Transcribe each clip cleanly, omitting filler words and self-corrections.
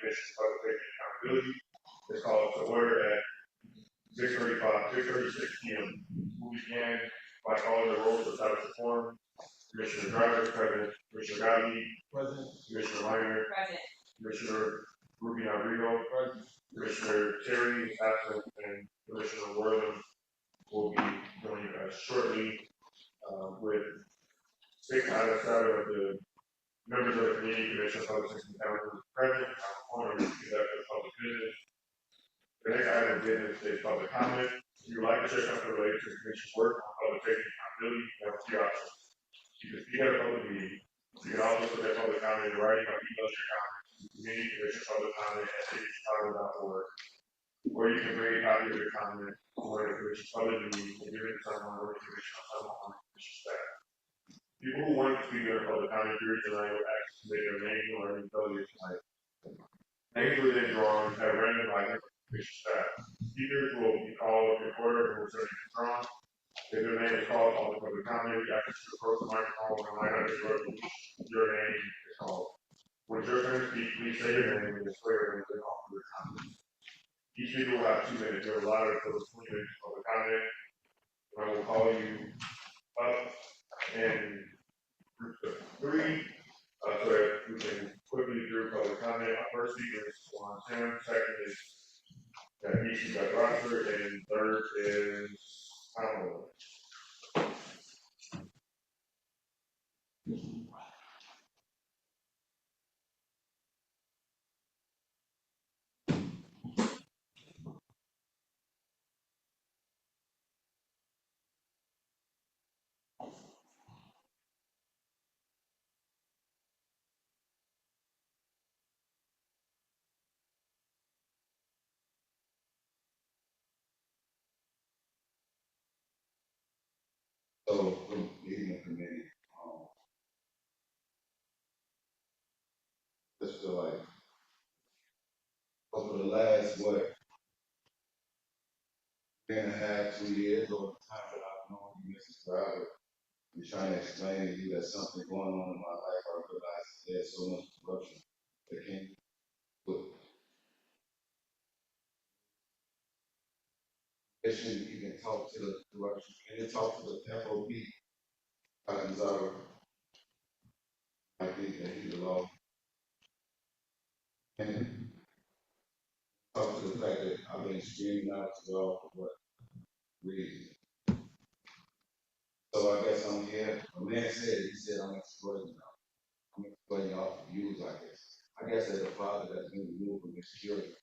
Commission on Public Safety and Accountability is called to order at 6:36 p.m. We began by calling the roll for establishing quorum. Commissioner Driver, present. Commissioner Gotti, present. Commissioner Minor, present. Commissioner Rubio Rodrigo, present. Commissioner Terry is absent, and Commissioner Wortham will be joining us shortly with 6 out of 7 of the members of the Community Commission of Public Safety and Accountability present. I'm honored to conduct this public business. The next item of business is public comment. If you would like to share something related to the Commission's work on public safety and accountability, you have 3 options. You can speak at a public meeting. You can also put that public comment in writing or email your comments to Community Commission Public Comment at cdchicago.org. Or you can bring a copy of your comment for the Commission's public meeting and give it to someone or the Commission or someone on the Commission staff. People who want to speak during public comment period tonight will ask to make their name or any failure tonight. Names were then drawn at random by the Commission staff. Speakers will be called in order and will certainly be drawn. If your name is called on the public comment, we ask you to approach the microphone and line up your name is called. When it's your turn to speak, please say your name and swear when you call for your comment. Each speaker will have 2 minutes. You're allowed for 20 minutes of public comment. I will call you up in groups of 3 so that we can quickly do public comment. Our first speaker is Juan Tim, second is Nishi Rockford, and third is Pamela. So, leading the committee, just feel like over the last, year and a half, 2 years, over the time that I've known you, Mrs. Driver, I'm trying to explain to you that something going on in my life. I realize there's so much corruption that came with it. Shouldn't even talk to the corruption. And then talk to the FOP, Gonzalo. I think that he belongs. And talk to the fact that I've been screaming out to y'all for what reason. So I guess I'm here. A man said, he said, I'm exploiting y'all. I'm exploiting y'all for views, I guess. I guess as a father that's been removed from his children,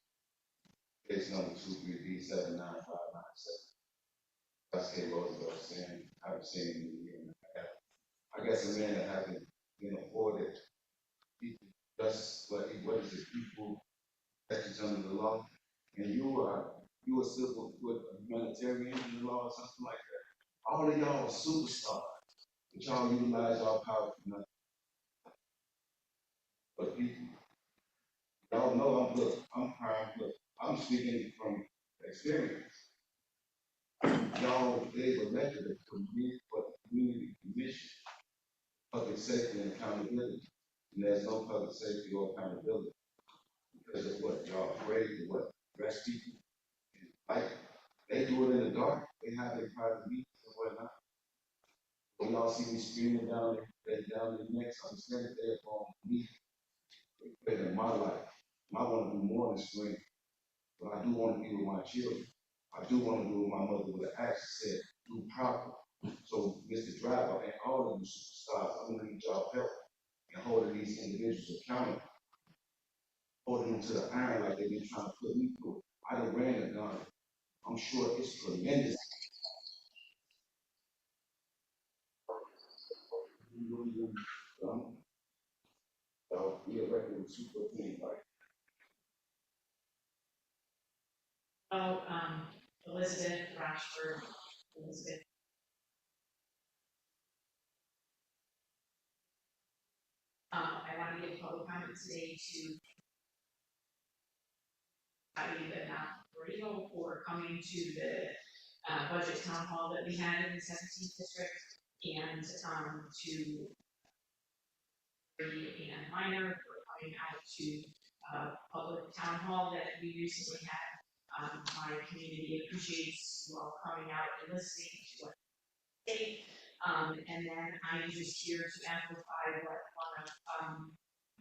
case number 23B79597. That's K. Roosevelt saying, I've seen him in a year and a half. I guess a man that hasn't been afforded just what is it, people that's under the law, and you are civil with a humanitarian in the law or something like that. All of y'all are superstars, but y'all utilize y'all power for nothing. But people, y'all know I'm prime, look, I'm speaking from experience. Y'all, they've elected a committee for the community commission, public safety and accountability. And there's no public safety or accountability. Because of what y'all afraid to what rest people. Like they do it in the dark, they have their private meetings and whatnot. When y'all see me screaming down their necks, I'm standing there for me. In my life. I want to do more than scream. But I do want to be with my children. I do want to do what my mother would have actually said, do proper. So, Mr. Driver and all of you superstars, I'm going to need y'all help in holding these individuals accountable. Holding them to the iron like they've been trying to put me through. I done ran a gun. I'm sure it's tremendous. So, we are ready with super team, right? Elizabeth Rashford, Elizabeth. I want to give public comment today to that not Rodrigo for coming to the budget town hall that we had in the 17th district, and to and Minor for coming out to public town hall that we recently had. My community appreciates you all coming out and listening to what I say. And then I'm just here to amplify what one of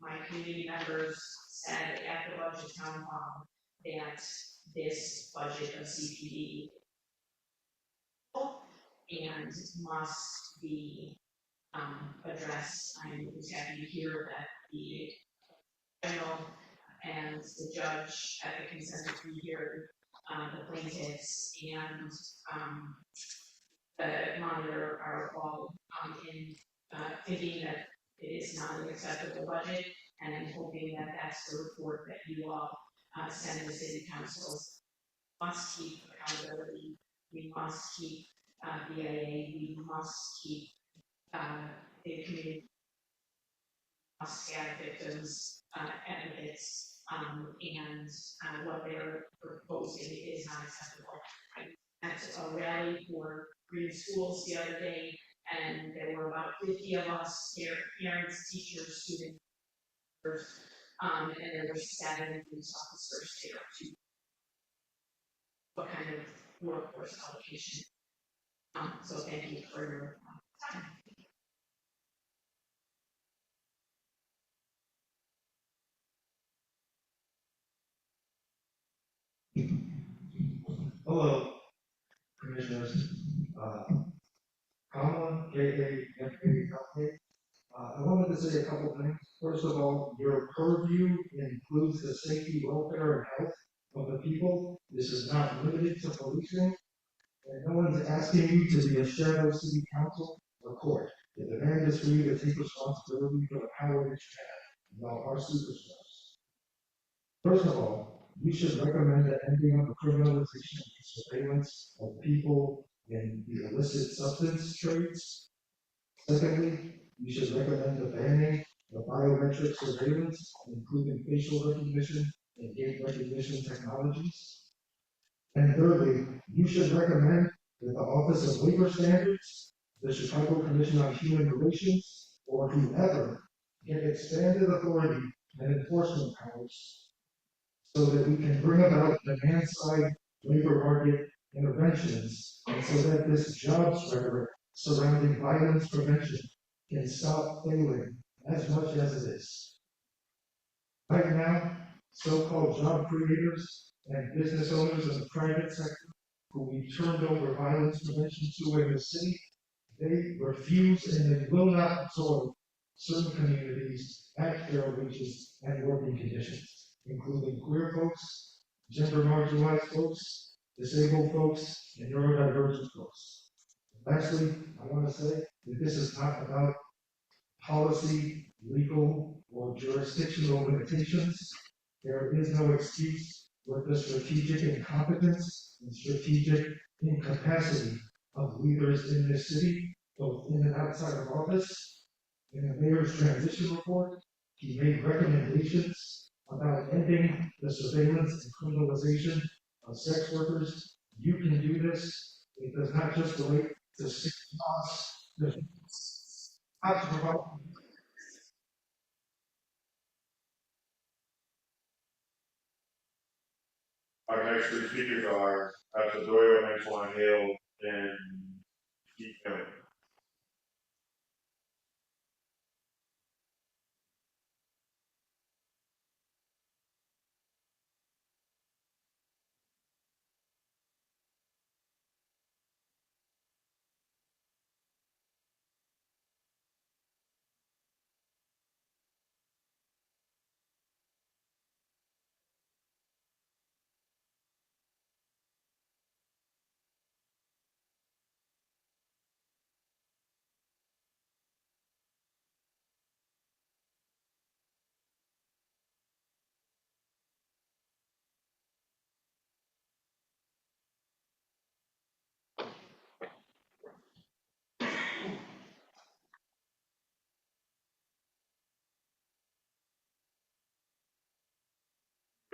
my community members said at the budget town hall, that this budget of CPD and must be addressed. I'm just happy to hear that the general and the judge at the consent decree here, the plaintiffs and the monitor are all in thinking that it is not an acceptable budget, and I'm hoping that that's the report that you all send to the city councils. Must keep accountability. We must keep BIA. We must keep the community. Must have victims, advocates, and what they're proposing is not acceptable. I went to a rally for green schools the other day, and there were about 50 of us, parents, teachers, students, and there were 7 police officers there to what kind of workforce allocation. So thank you for your time. Hello, Commissioners. Kamala, K-A-M-A-L-K. I wanted to say a couple things. First of all, your purview includes the safety, welfare, and health of the people. This is not limited to policing, and no one's asking you to be a shadow city council or court. The demand is for you to take responsibility for the power that you have. Y'all are superstars. First of all, you should recommend the ending of the criminalization and surveillance of people in the illicit substance trades. Secondly, you should recommend the banning of biometric surveillance, including facial recognition and gait recognition technologies. And thirdly, you should recommend that the Office of Labor Standards, the Chicago Commission on Human Relations, or whoever get expanded authority and enforcement powers so that we can bring about demand-side labor market interventions, and so that this jobs rhetoric surrounding violence prevention can stop failing as much as it is. Right now, so-called job creators and business owners in the private sector who we turned over violence prevention to in the city, they refuse and they will not absorb certain communities at fair wages and working conditions, including queer folks, gender marginalized folks, disabled folks, and neurodivergent folks. Lastly, I want to say that this is not about policy, legal, or jurisdictional limitations. There is no excuse for the strategic incompetence and strategic incapacity of leaders in this city, both in and outside of office. In the mayor's transition report, he made recommendations about ending the surveillance and criminalization of sex workers. You can do this. It does not just relate to us. Not to provide. Our next 3 speakers are Dr. Doyle, Antoine Hill, and Keith Miller.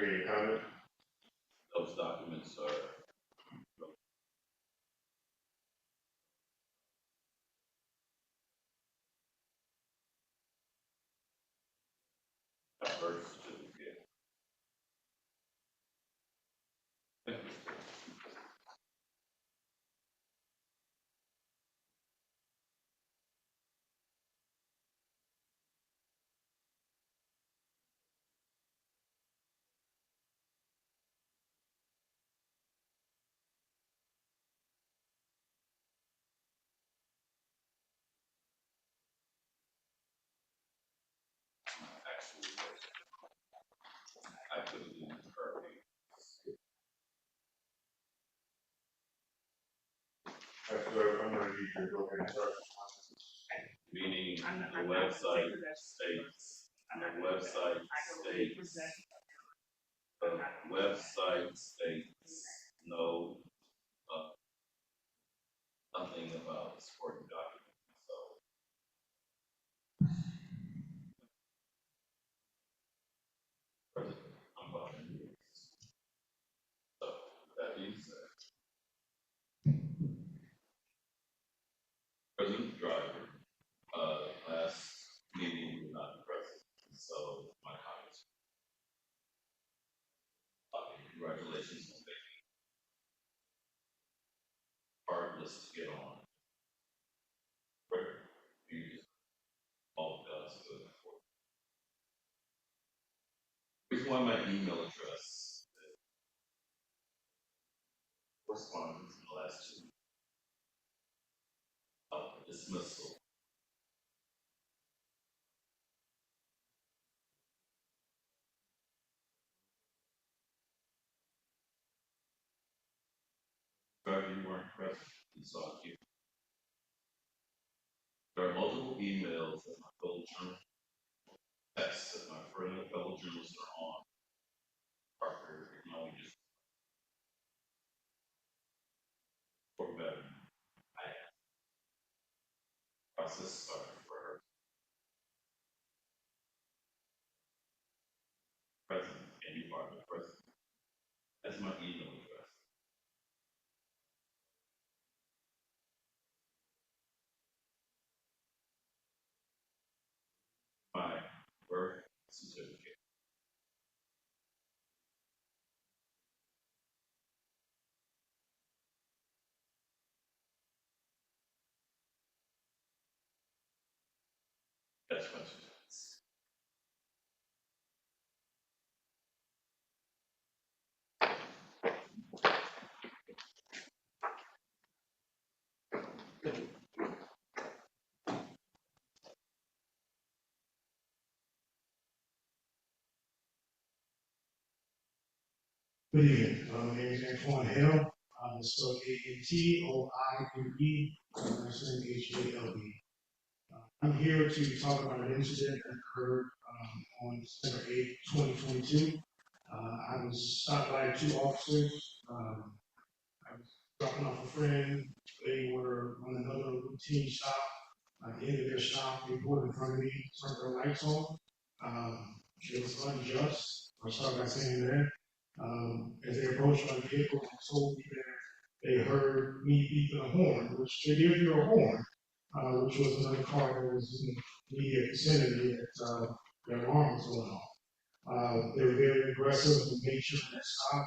Any comment? Those documents are birth certificate, actual work. I put it in the purview. I'm gonna need you to go ahead and start. Meaning the website states, the website states no, nothing about supporting documents, so. I'm voting. So, that being said, President Driver, last meeting you were not present, so my comments. Congratulations on making hard list to get on. You just all of us good for. Here's why my email address correspondence in the last 2 weeks. Dismissal. Driver, you weren't present, you saw it here. There are multiple emails that my fellow journalists, texts that my fellow journalists are on. Parker, acknowledges for better. I have process started for her. President, and you are the president. That's my email address. My birth certificate. That's questions. Good evening, my name is Antoine Hale, it's spelled A-N-T-O-I-N-E, last name H-A-L-E. I'm here to talk about an incident that occurred on December 8th, 2022. I was stopped by 2 officers. I was dropping off a friend. They were on another routine stop. At the end of their stop, they pulled in front of me, turned their lights on. It was unjust. I'll start by saying that. As they approached my vehicle, they told me that they heard me beeping a horn, which they did hear a horn, which was another car that was in the immediate vicinity that their alarm was going off. They were very aggressive in nature of that stop.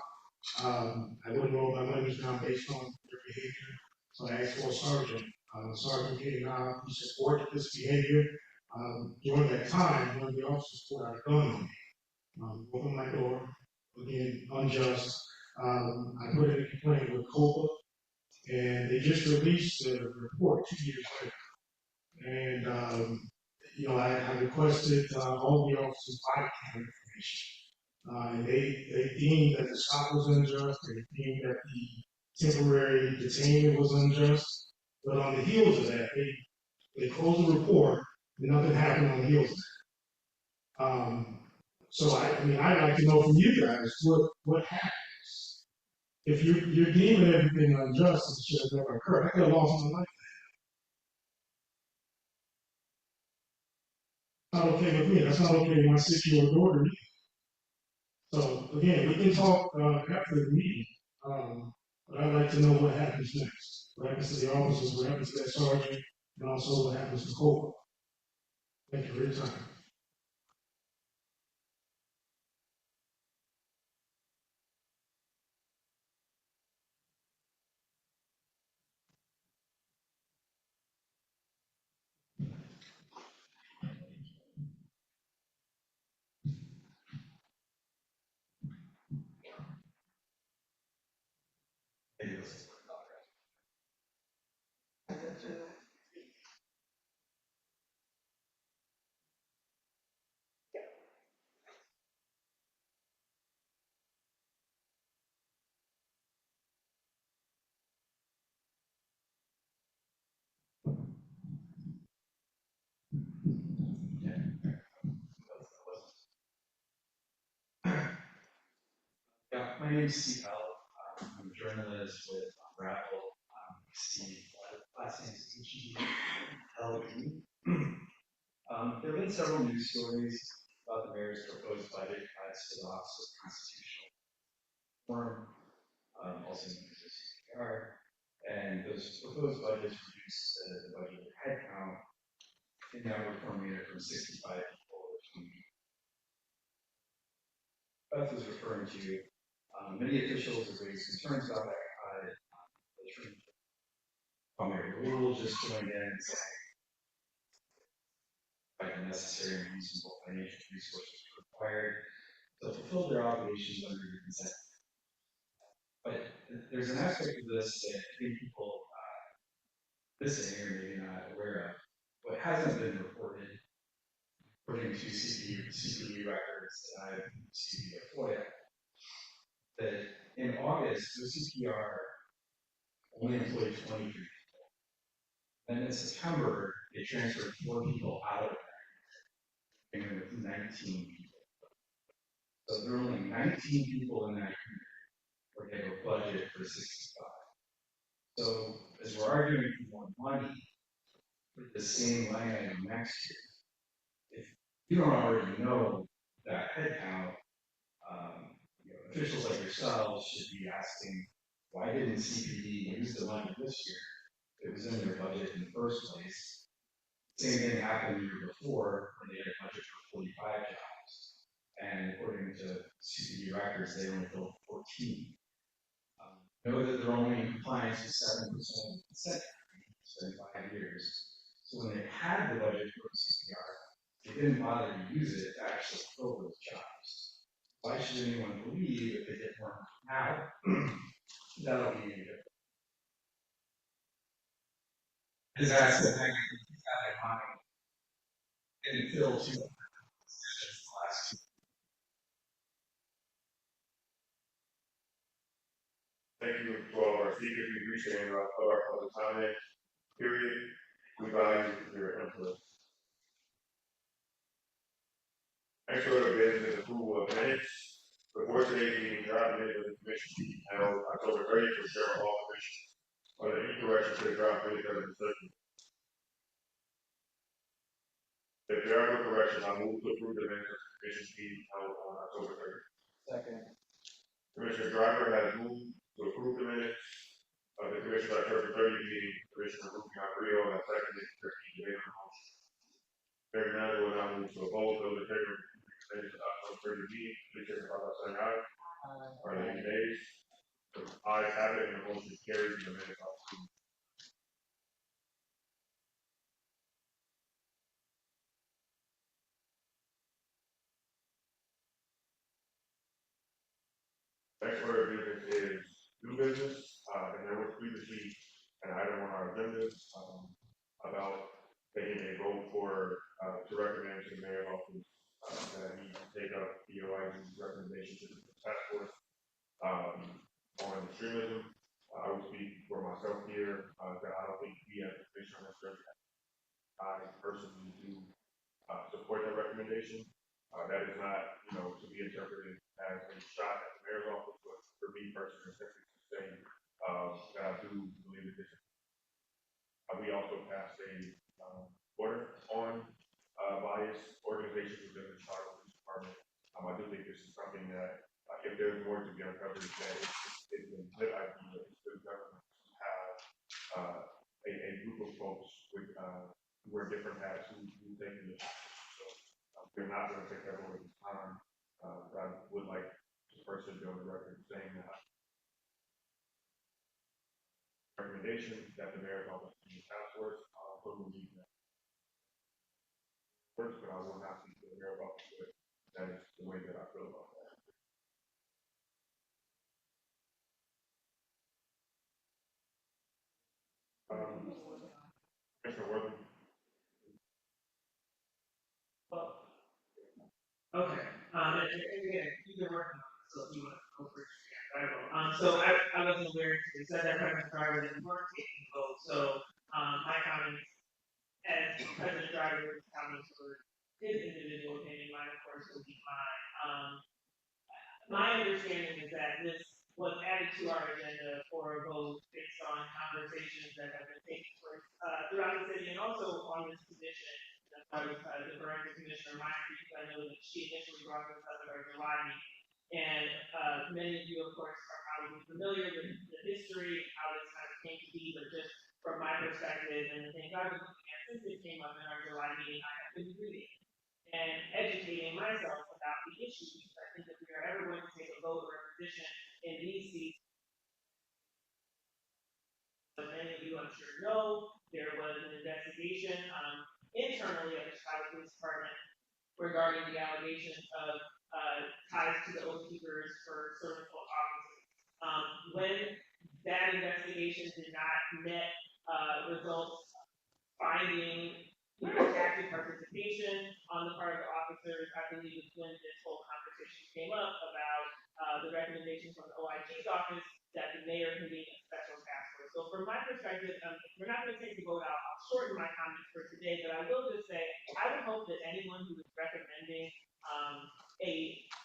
I wouldn't roll my windows down based on their behavior, so I asked for a sergeant. Sergeant came out, he supported this behavior. During that time, one of the officers pulled out a gun on me, opened my door, again, unjust. I put in a complaint with COPA, and they just released the report 2 years later. And, I requested all the officers' body camera information. And they deemed that the stop was unjust, they deemed that the temporary detainment was unjust. But on the heels of that, they closed the report, and nothing happened on the heels of that. So I'd like to know from you guys what happens if you're deeming everything unjust and should have never occurred. I could have lost my life. Not okay with me. That's not okay with my 6-year-old daughter. So again, we can talk after the meeting, but I'd like to know what happens next. What happens to the officers? What happens to that sergeant? And also what happens to Cole? Thank you for your time. My name's Steve Hell. I'm a journalist with Grapple. Steve, last name is H-E-L-E. There have been several news stories about the mayor's proposed budget cuts to the Office of Constitutional Reform, also known as the CCPR, and those proposed budgets reduce the budget headcount in that reform unit from 65 people to 20. Beth was referring to. Many officials have raised concerns about that cut. Mayor Rule just joined in and saying like the necessary and reasonable financial resources required to fulfill their obligations under the consent. But there's an aspect of this that I think people listening or maybe not aware of. What hasn't been reported, according to CPU records that I've received via FOIA, that in August, OCPR only employed 23 people. Then in September, they transferred 4 people out of that, and with 19 people. So there are only 19 people in that unit where they have a budget for 65. So as we're arguing for more money for the same line item next year, if you don't already know that headcount, officials like yourselves should be asking, why didn't CPD use the money this year? It was in their budget in the first place. Same thing happened the year before when they had a budget for 45 jobs. And according to CPD records, they only filled 14. Know that they're only in compliance with 7% of the consent decree in 5 years. So when they had the budget for CPR, they didn't bother to use it to actually fill those jobs. Why should anyone believe if they get more now, that'll be any different? His asset that you keep that in mind and fill 2 positions the last 2. Thank you to all of our speakers. We've reached the end of our public comment period. We value your input. Next order of business is approval of minutes. Before today's meeting, draft minutes of the commission meeting held October 30th for Sheriff Hall Commission. Are there any corrections to the draft minutes that are discussed? If there are no corrections, I move to approve the minutes of the commission meeting held on October 30th. Second. Commissioner Driver has moved to approve the minutes of the commission October 30th meeting. Commissioner Rubio Rio has seconded the debate on the motion. Hearing none, we will now move to a vote. Those in favor of the minutes of October 30th meeting, please signify by saying aye. Are there any nays? The ayes have it, and the motion carries. The minutes are approved. Next order of business is new business, and there was previously an item on our agenda about taking a vote for to recommend to the mayor's office that he take up DOI's recommendation to the task force on extremism. I will speak for myself here that I don't think we as a commission necessarily, I personally do support that recommendation. That is not, to be interpreted as a shot at the mayor's office, but for me personally, simply to say that I do believe that this. We also passed a order on bias organizations within the Chicago Police Department. I do think this is something that, if there's more to be uncovered, that it's a good idea that it's good government to have a group of folks with who wear different hats who take the so we're not going to take that over this time. I would like to personally be on the record saying that recommendation that the mayor's office in the task force believe that first, but I will not speak to the mayor's office, but that is the way that I feel about that. Mr. Worthing. Okay, and again, you've been working on this, so if you want to go first, yeah, I will. So I wasn't aware, you said that President Driver that you weren't taking votes, so, my comments, as President Driver's comments were his individual opinion, mine, of course, would be mine. my understanding is that this was added to our agenda for a vote based on conversations that have been taking place throughout the city and also on this position. That's why I was deferring to Commissioner Meyer because I know that she initially brought this up at our July meeting. And many of you, of course, are probably familiar with the history, how this kind of came to be, but just from my perspective and the things I've been looking at since it came up in our July meeting, I have been reading and educating myself about the issue because I think if we are ever going to take a vote or a position in these seats, as many of you I'm sure know, there was an investigation internally at the Chicago Police Department regarding the allegations of ties to the Oath Keepers for certain officers. When that investigation did not met results finding active participation on the part of the officers, I believe is when this whole conversation came up about the recommendation from the OIG's office that the mayor convene a special task force. So from my perspective, we're not going to take the vote out. I'll shorten my comments for today, but I will just say I would hope that anyone who is recommending a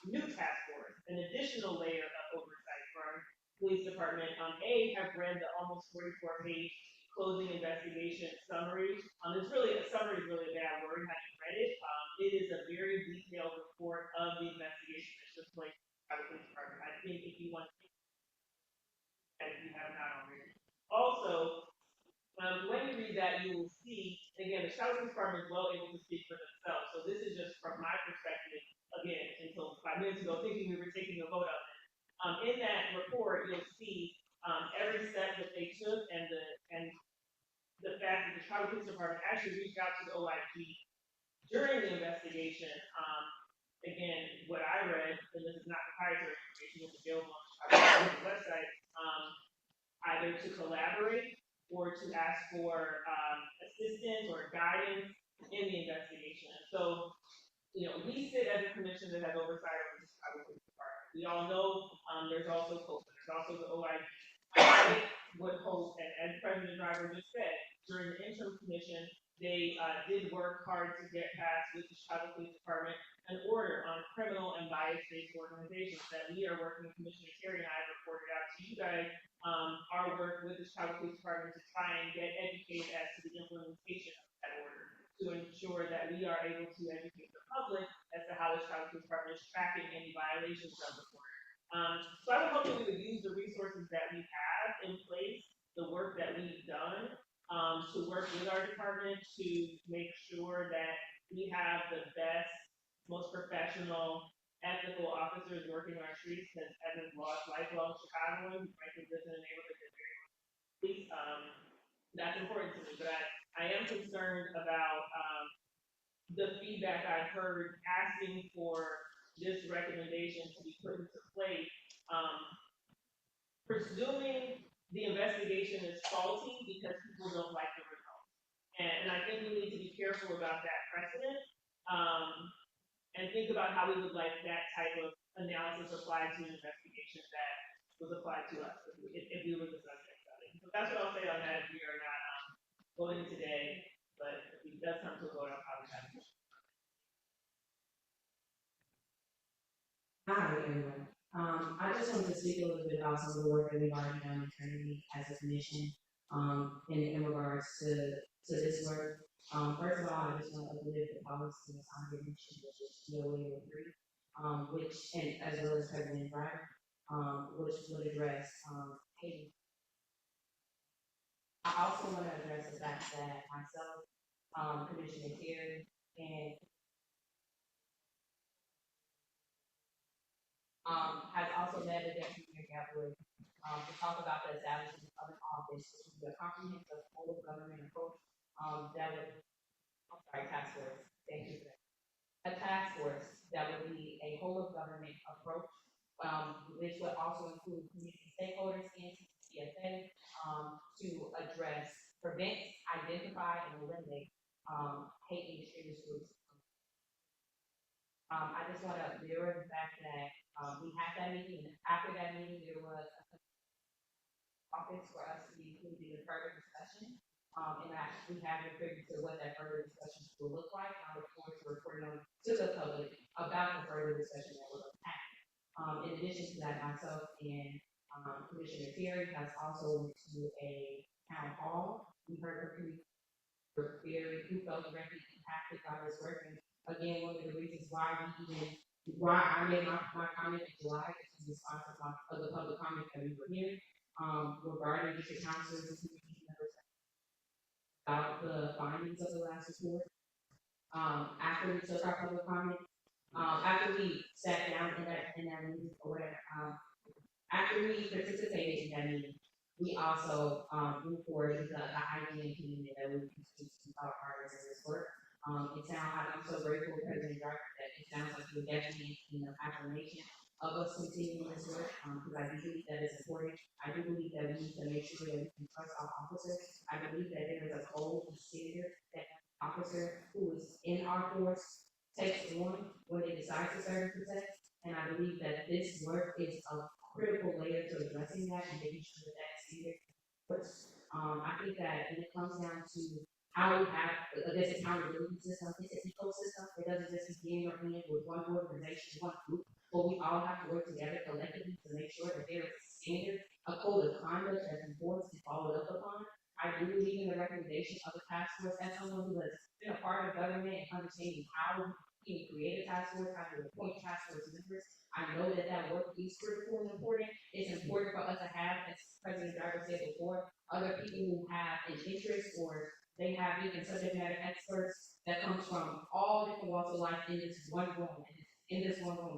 new task force, an additional layer of oversight for our police department, have read the almost 44-page closing investigation summary. It's really a summary is really a bad word. Having read it, it is a very detailed report of the investigation that took place by the police department. I think if you want to, if you have not already. Also, when you read that, you will see, and again, the Chicago Police Department is well able to speak for themselves. So this is just from my perspective, again, until 5 minutes ago, thinking we were taking a vote on it. In that report, you'll see every step that they took and the fact that the Chicago Police Department actually reached out to the OIG during the investigation. Again, what I read, and this is not proprietary information, it's available on the website, either to collaborate or to ask for assistance or guidance in the investigation. So, we sit as a commission that has oversight over the Chicago Police Department. We all know there's also COPA, there's also the OIG. I would hope, and as President Driver just said, during the interim commission, they did work hard to get passed with the Chicago Police Department an order on criminal and bias-based organizations that we are working with. Commissioner Terry and I have reported out to you guys our work with the Chicago Police Department to try and get educated as to the implementation of that order to ensure that we are able to educate the public as to how the Chicago Police Department is tracking any violations of the order. So I would hope that we would use the resources that we have in place, the work that we've done, to work with our department to make sure that we have the best, most professional, ethical officers working our streets, because as a lifelong Chicagoan who frankly lives in a neighborhood that's very police, that's important to me. But I am concerned about the feedback I've heard asking for this recommendation to be put into place, presuming the investigation is faulty because people don't like the results. And I think we need to be careful about that precedent, and think about how we would like that type of analysis applied to an investigation that was applied to us if we were the subject of it. So that's what I'll say on that if we are not voting today, but if it does come to a vote, I'll probably have to. Hi, everyone. I just wanted to speak a little bit about some of the work that we've already done internally as a commission, in regards to this work. First of all, I just want to uplift the policy that's on your mission, which is DOA 03, which, and as well as President Breyer, which would address, hate. I also want to address the fact that myself, Commissioner Terry, and has also led the Deputy Mayor Gabriel to talk about the establishment of an office, which would be a comprehensive whole of government approach that would, task force, thank you for that. A task force that would be a whole of government approach, which would also include community stakeholders and CCPSA to address, prevent, identify, and eliminate hate and extremist groups. I just want to mirror the fact that we had that meeting, and after that meeting, there was a office for us to be included in further discussion. And we have the privy to what that further discussion will look like. I look forward to reporting on to the public about the further discussion that we're going to have. In addition to that, myself and Commissioner Terry has also went to a town hall. We heard from people who were very, who felt directly impacted by this work. And again, one of the reasons why why I made my comment in July is in response to the public comment that we were hearing, regarding district councilors and community members about the findings of the last report. After we took our public comment, after we sat down in that meeting or whatever, after we participated in that meeting, we also moved forward with the IGN community that we can speak to our partners in this work. I'm so grateful to President Dark that it sounds like you're definitely affirmation of us continuing this work, because I do believe that it's important. I do believe that we need to make sure that we can trust our officers. I believe that there is a code and standard that officer who is in our force takes on when they decide to serve and protect. And I believe that this work is a critical layer to addressing that and making sure that that's standard. But I think that when it comes down to how we have this accountability system, it's an ecosystem. It doesn't just begin or end with one organization, one group, but we all have to work together collectively to make sure that there is a standard, a code of conduct that's enforced and followed up upon. I do believe in the recommendation of the task force as someone who has been a part of government and understanding how we create a task force, how to appoint task force members. I know that that work is critical and important. It's important for us to have, as President Driver said before, other people who have an interest or they have even subject matter experts that comes from all different walks of life in this one room,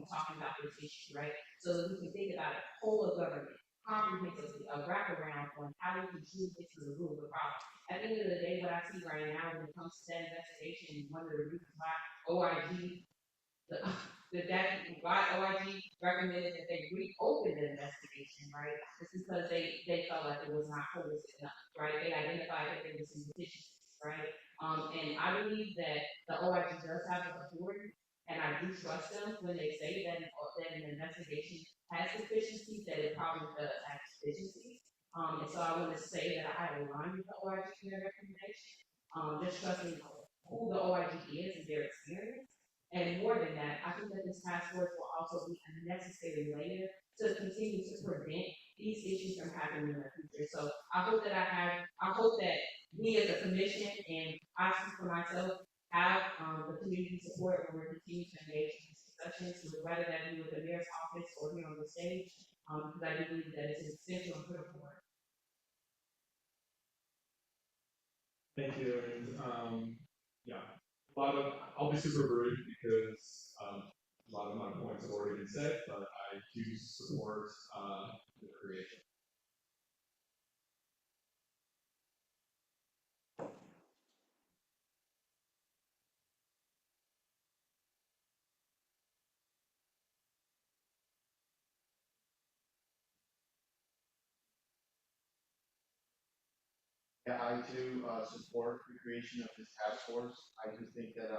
talking about this issue, right? So that we can think about the whole of government, comprehensively, a wraparound on how we can truly get to the root of the problem. At the end of the day, what I see right now when it comes to that investigation, one of the reasons why OIG, why OIG recommended that they reopen the investigation, right? It's because they felt like it was not holistic enough, right? They identified that there was some deficiencies, right? And I believe that the OIG does have the authority, and I do trust them when they say that an investigation has deficiencies, that it probably does have deficiencies. And so I want to say that I align with the OIG in their recommendation, just trusting who the OIG is and their experience. And more than that, I think that this task force will also be a necessary layer to continue to prevent these issues from happening in the future. So I hope that we as a commission, and I speak for myself, have the community support when we're continuing to engage in these discussions, whether that be with the mayor's office or here on the stage, because I do believe that it's essential and critical work. Thank you, and yeah, I'll be super brief because a lot of my points have already been said, but I do support the creation. Yeah, I too support the creation of this task force. I just think that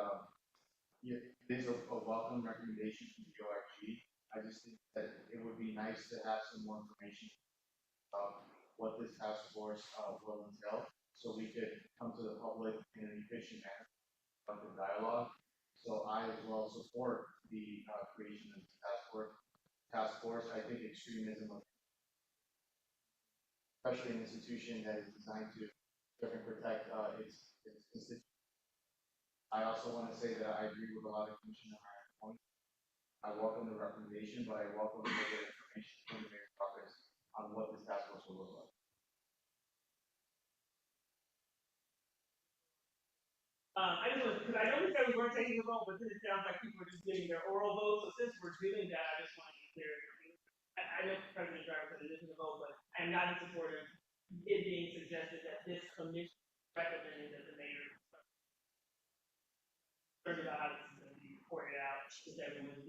it is a welcome recommendation from the OIG. I just think that it would be nice to have some more information about what this task force will entail, so we could come to the public in an efficient manner of the dialogue. So I as well support the creation of this task force. I think extremism, especially an institution that is designed to protect its constituents. I also want to say that I agree with a lot of Commissioner Ryan's points. I welcome the recommendation, but I welcome the information from the mayor's office on what this task force will look like. I just want, because I know we said we weren't taking a vote, but then it sounds like people are just getting their oral vote. So since we're doing that, I just want to be clear. I know President Driver said it isn't a vote, but I'm not in support of it being suggested that this commission recommended that the mayor concerned about how this is going to be reported out, because everyone's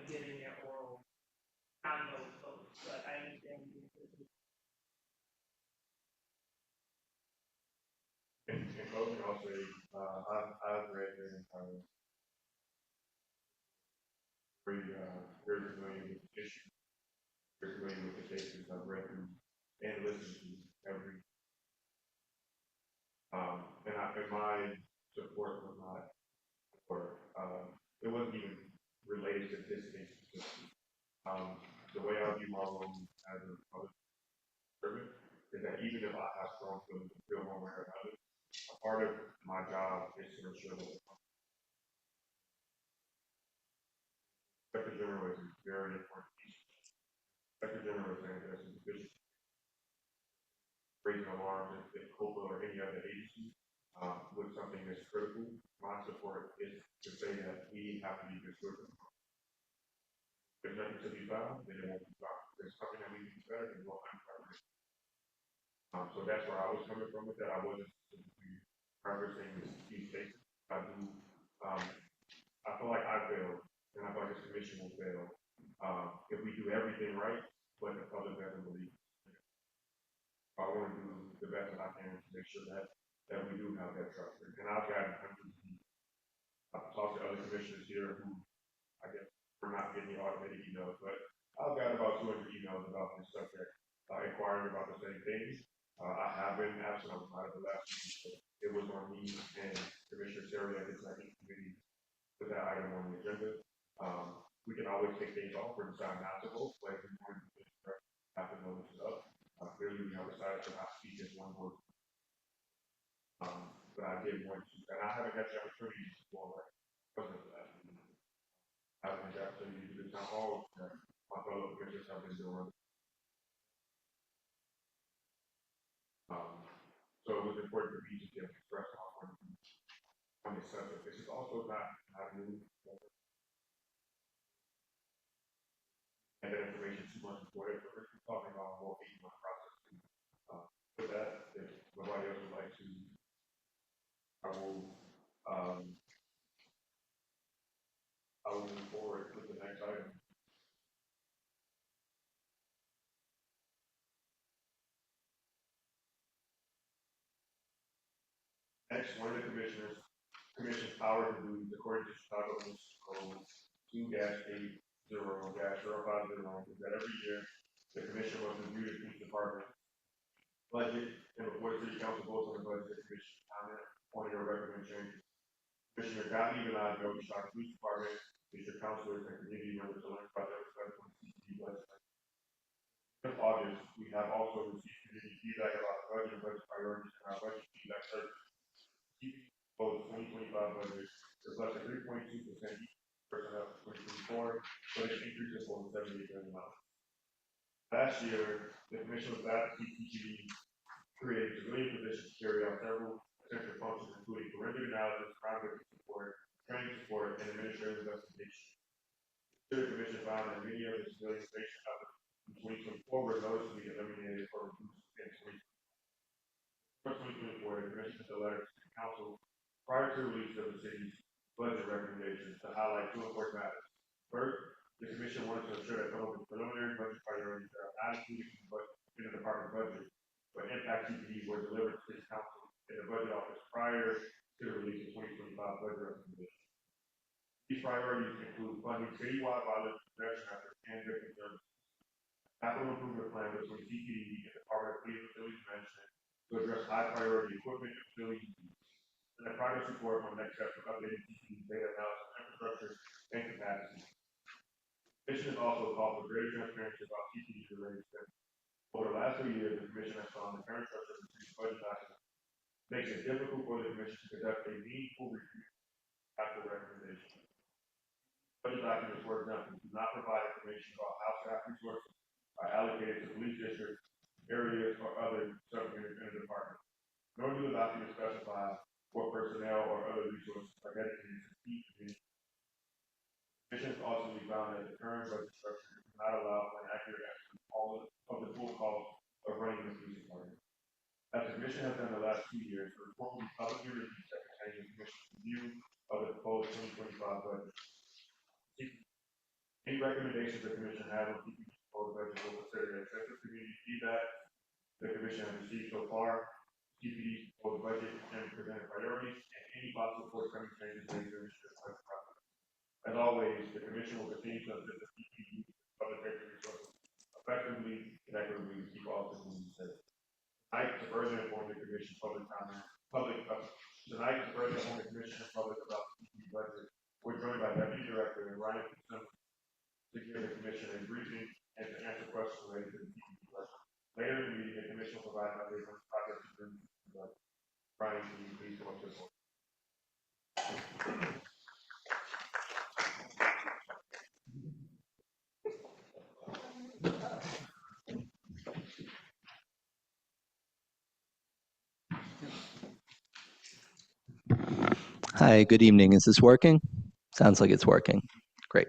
getting their oral non-vote votes. But I understand. In closing, I'll say, I've read this entire very familiar with the issue, very familiar with the cases. I've read them and listened to every, and my support was not or, it wasn't even related to this case specifically. The way I view my role as a public servant is that even if I have strong feelings and feel one way or another, a part of my job is to ensure that the Inspector General is a very important piece. Inspector General is saying there's some deficiency, raising alarms if COPA or any other agency, with something that's critical. My support is to say that we have to be good stewards. If nothing to be found, then it won't be found. If there's something that we can do better, then we'll uncover it. So that's where I was coming from with that. I wasn't specifically referencing these cases. I do, I feel like I failed, and I feel like this commission will fail, if we do everything right, but the public doesn't believe. I want to do the best that I can to make sure that we do have that trust. And I've gotten hundreds of, I've talked to other commissioners here who, I guess, we're not getting the automated emails, but I've got about 200 emails about this subject, inquiring about the same things. I have been absent on part of the last week, so it was on me and Commissioner Terry at the second committee put that item on the agenda. We can always take things off or decide not to vote, but if we want to have to notice it up. Clearly, we have decided to not speak as one vote. But I did want to, and I haven't had the opportunity before, right? Wasn't for that. I haven't had the opportunity to do the town hall that my fellow commissioners have been doing. So it was important for me to get express on this subject. This is also not new. And that information 2 months before it, we're talking about a whole 8-month process. With that, if nobody else would like to, I will move forward with the next item. Next, one of the commission's power to do, according to Chicago Municipal Code 2-8-0-050, is that every year the commission must review the police department budget, and before the city council votes on the budget, the commission comment on your recommend changes. Commissioner Gottlieb and I go to Chicago Police Department, district councilors, and community members to learn about their respective CCD budget. In August, we have also received community feedback about the budget and budget priorities in our budget feedback survey. CCPSA 2025 budget reflects a 3.2% personnel for 2024, but it's increased to over $78 billion. Last year, the commission was at CCPSA created civilian positions to carry out several essential functions, including forensic analysis, crime victim support, training support, and administrative investigation. The commission found that many of the civilian station efforts in 2024 were noticeably eliminated or reduced in 2024. The commission sent a letter to the council prior to the release of the city's budget recommendations to highlight 2 important matters. First, the commission wanted to ensure that some of the preliminary budget priorities that are not included in the department budget, but impact CPD were delivered to city council in the budget office prior to the release of 2025 budget recommendations. These priorities include funding citywide violence prevention efforts and victim services, capital improvement plan between CPD and the Department of Police Facilities Management to address high priority equipment and facilities needs, and a progress report on next steps of updating CPD's data analysis infrastructure and capacity. The commission has also called for greater transparency about CPD's related spending. Over the last 3 years, the commission has found the current structure of the city's budget document makes it difficult for the commission to conduct a meaningful review after recommendation. Budget documents, for example, do not provide information about how staff resources are allocated to police districts, areas, or other subunits in the department. Nor do the documents specify what personnel or other resources are dedicated to each community. The commission has also found that the current budget structure does not allow for an accurate estimate of the full cost of running the police department. As the commission has done the last 2 years, the report will be publicly released that contains the commission's review of the proposed 2025 budget. Any recommendations the commission has on CPD's proposed budget will consider extensive community feedback the commission has received so far, CPD's proposed budget and presented priorities, and any possible forthcoming changes made during the budget process. As always, the commission will continue to assist the CPD public safety resources effectively and equitably to keep all citizens safe. Tonight, to further inform the commission tonight to further inform the commission and public about the CPD budget, Director, and Ryan Fitzsimons, to give the commission a briefing and to answer questions related to the PPP question. Later in the meeting, the commission will provide an update on the project. Ryan, can you please come up to the floor? Hi, good evening. Is this working? Sounds like it's working. Great.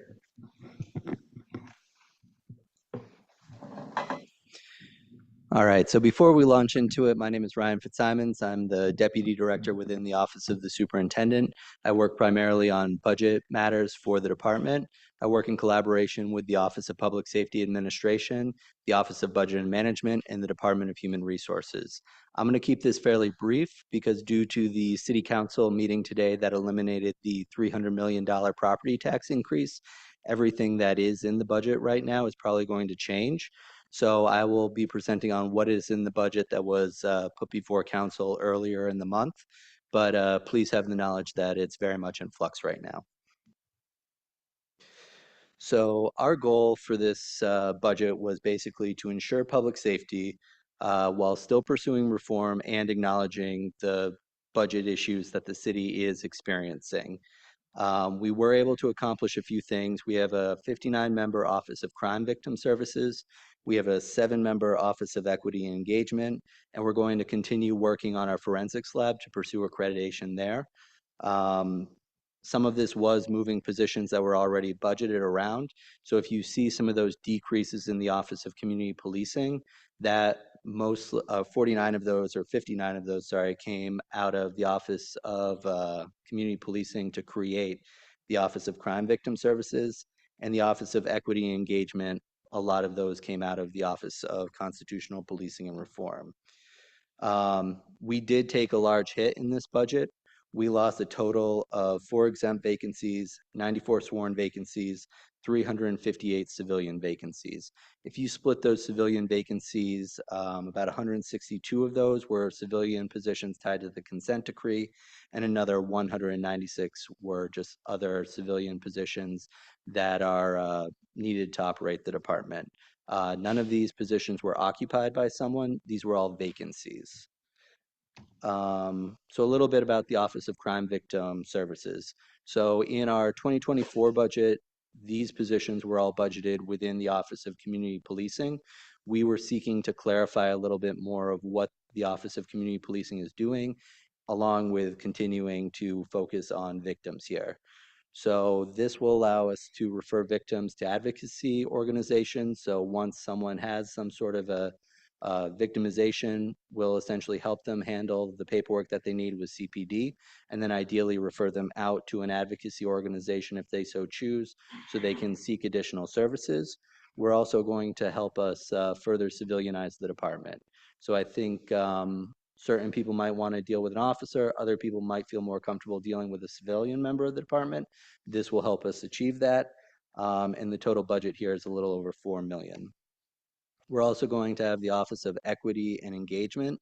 All right, so before we launch into it, my name is Ryan Fitzsimons. I'm the Deputy Director within the Office of the Superintendent. I work primarily on budget matters for the department. I work in collaboration with the Office of Public Safety Administration, the Office of Budget and Management, and the Department of Human Resources. I'm going to keep this fairly brief because due to the City Council meeting today that eliminated the $300 million property tax increase, everything that is in the budget right now is probably going to change. So I will be presenting on what is in the budget that was put before council earlier in the month, but please have the knowledge that it's very much in flux right now. So our goal for this budget was basically to ensure public safety while still pursuing reform and acknowledging the budget issues that the city is experiencing. We were able to accomplish a few things. We have a 59-member Office of Crime Victim Services. We have a 7-member Office of Equity and Engagement, and we're going to continue working on our forensics lab to pursue accreditation there. Some of this was moving positions that were already budgeted around. So if you see some of those decreases in the Office of Community Policing, that most 49 of those, or 59 of those, sorry, came out of the Office of Community Policing to create the Office of Crime Victim Services, and the Office of Equity and Engagement. A lot of those came out of the Office of Constitutional Policing and Reform. We did take a large hit in this budget. We lost a total of 4 exempt vacancies, 94 sworn vacancies, 358 civilian vacancies. If you split those civilian vacancies, about 162 of those were civilian positions tied to the consent decree, and another 196 were just other civilian positions that are needed to operate the department. None of these positions were occupied by someone. These were all vacancies. So a little bit about the Office of Crime Victim Services. So in our 2024 budget, these positions were all budgeted within the Office of Community Policing. We were seeking to clarify a little bit more of what the Office of Community Policing is doing, along with continuing to focus on victims here. So this will allow us to refer victims to advocacy organizations. So once someone has some sort of a victimization, we'll essentially help them handle the paperwork that they need with CPD, and then ideally refer them out to an advocacy organization if they so choose, so they can seek additional services. We're also going to help us further civilianize the department. So I think certain people might want to deal with an officer, other people might feel more comfortable dealing with a civilian member of the department. This will help us achieve that, and the total budget here is a little over $4 million. We're also going to have the Office of Equity and Engagement.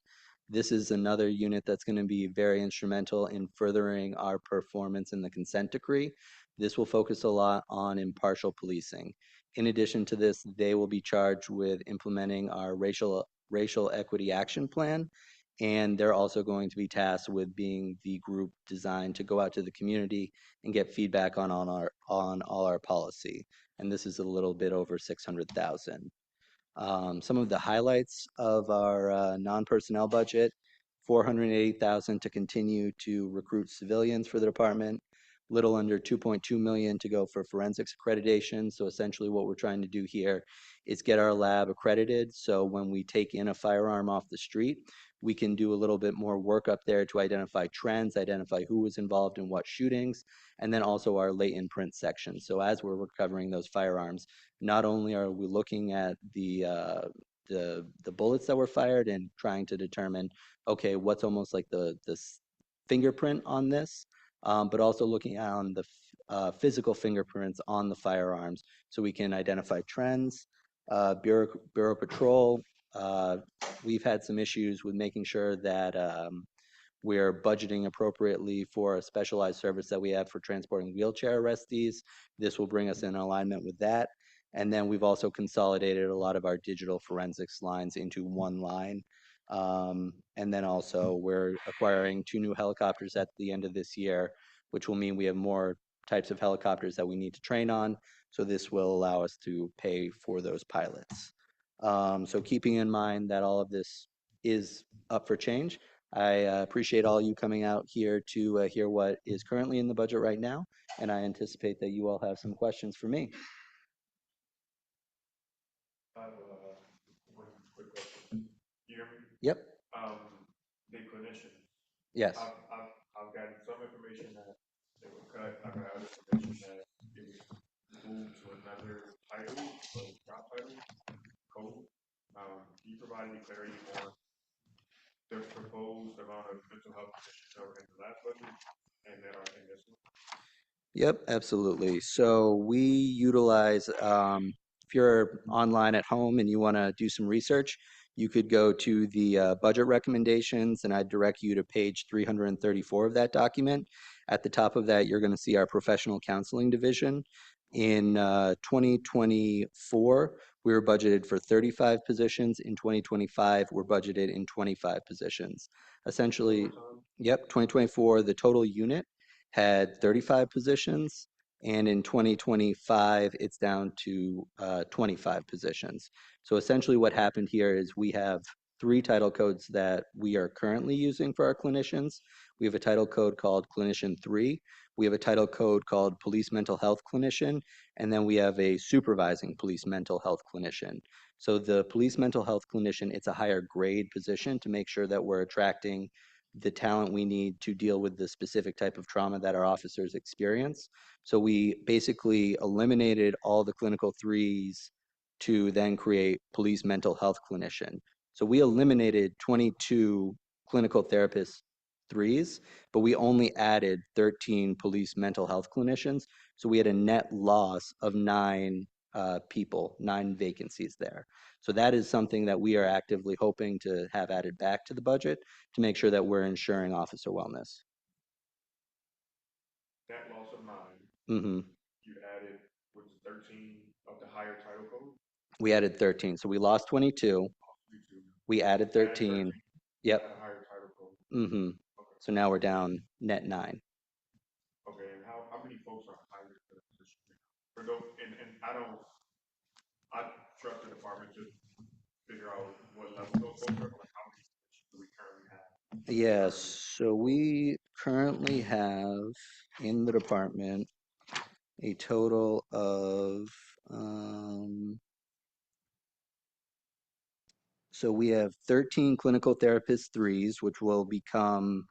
This is another unit that's going to be very instrumental in furthering our performance in the consent decree. This will focus a lot on impartial policing. In addition to this, they will be charged with implementing our racial equity action plan, and they're also going to be tasked with being the group designed to go out to the community and get feedback on all our policy. And this is a little bit over 600,000. Some of the highlights of our non-personnel budget: 480,000 to continue to recruit civilians for the department, little under 2.2 million to go for forensics accreditation. So essentially what we're trying to do here is get our lab accredited, so when we take in a firearm off the street, we can do a little bit more work up there to identify trends, identify who was involved in what shootings, and then also our latent print section. So as we're recovering those firearms, not only are we looking at the bullets that were fired and trying to determine, okay, what's almost like the fingerprint on this, but also looking on the physical fingerprints on the firearms, so we can identify trends. Bureau Patrol, we've had some issues with making sure that We're budgeting appropriately for a specialized service that we have for transporting wheelchair arrestees. This will bring us in alignment with that. And then we've also consolidated a lot of our digital forensics lines into one line. And then also we're acquiring 2 new helicopters at the end of this year, which will mean we have more types of helicopters that we need to train on. So this will allow us to pay for those pilots. So keeping in mind that all of this is up for change, I appreciate all you coming out here to hear what is currently in the budget right now, and I anticipate that you all have some questions for me. I have one quick question. You hear me? Yep. The clinician. Yes. I've gotten some information that they were cut. I've got other information that it was moved to another title, so job title, code. Can you provide any clarity on the proposed amount of mental health positions that were in the last budget and that are in this one? Yep, absolutely. So we utilize, if you're online at home and you want to do some research, you could go to the budget recommendations, and I'd direct you to page 334 of that document. At the top of that, you're going to see our professional counseling division. In 2024, we were budgeted for 35 positions. In 2025, we're budgeted in 25 positions. Essentially, yep, 2024, the total unit had 35 positions, and in 2025, it's down to 25 positions. So essentially what happened here is we have 3 title codes that we are currently using for our clinicians. We have a title code called Clinician 3. We have a title code called Police Mental Health Clinician, and then we have a supervising police mental health clinician. So the police mental health clinician, it's a higher grade position to make sure that we're attracting the talent we need to deal with the specific type of trauma that our officers experience. So we basically eliminated all the clinical 3s to then create police mental health clinician. So we eliminated 22 clinical therapist 3s, but we only added 13 police mental health clinicians. So we had a net loss of 9 people, 9 vacancies there. So that is something that we are actively hoping to have added back to the budget to make sure that we're ensuring officer wellness. That loss of 9, Mm-hmm. you added, was 13 of the higher title code? We added 13. So we lost 22. You two We added added 13. Yep. at a higher title code. Mm-hmm. Okay. So now we're down net 9. Okay, and how many folks are hired for the position? For those, and I trust the department to figure out what level those folks are, like how many positions do we currently have? Yes. So we currently have in the department a total of, so we have 13 clinical therapist 3s, which will become,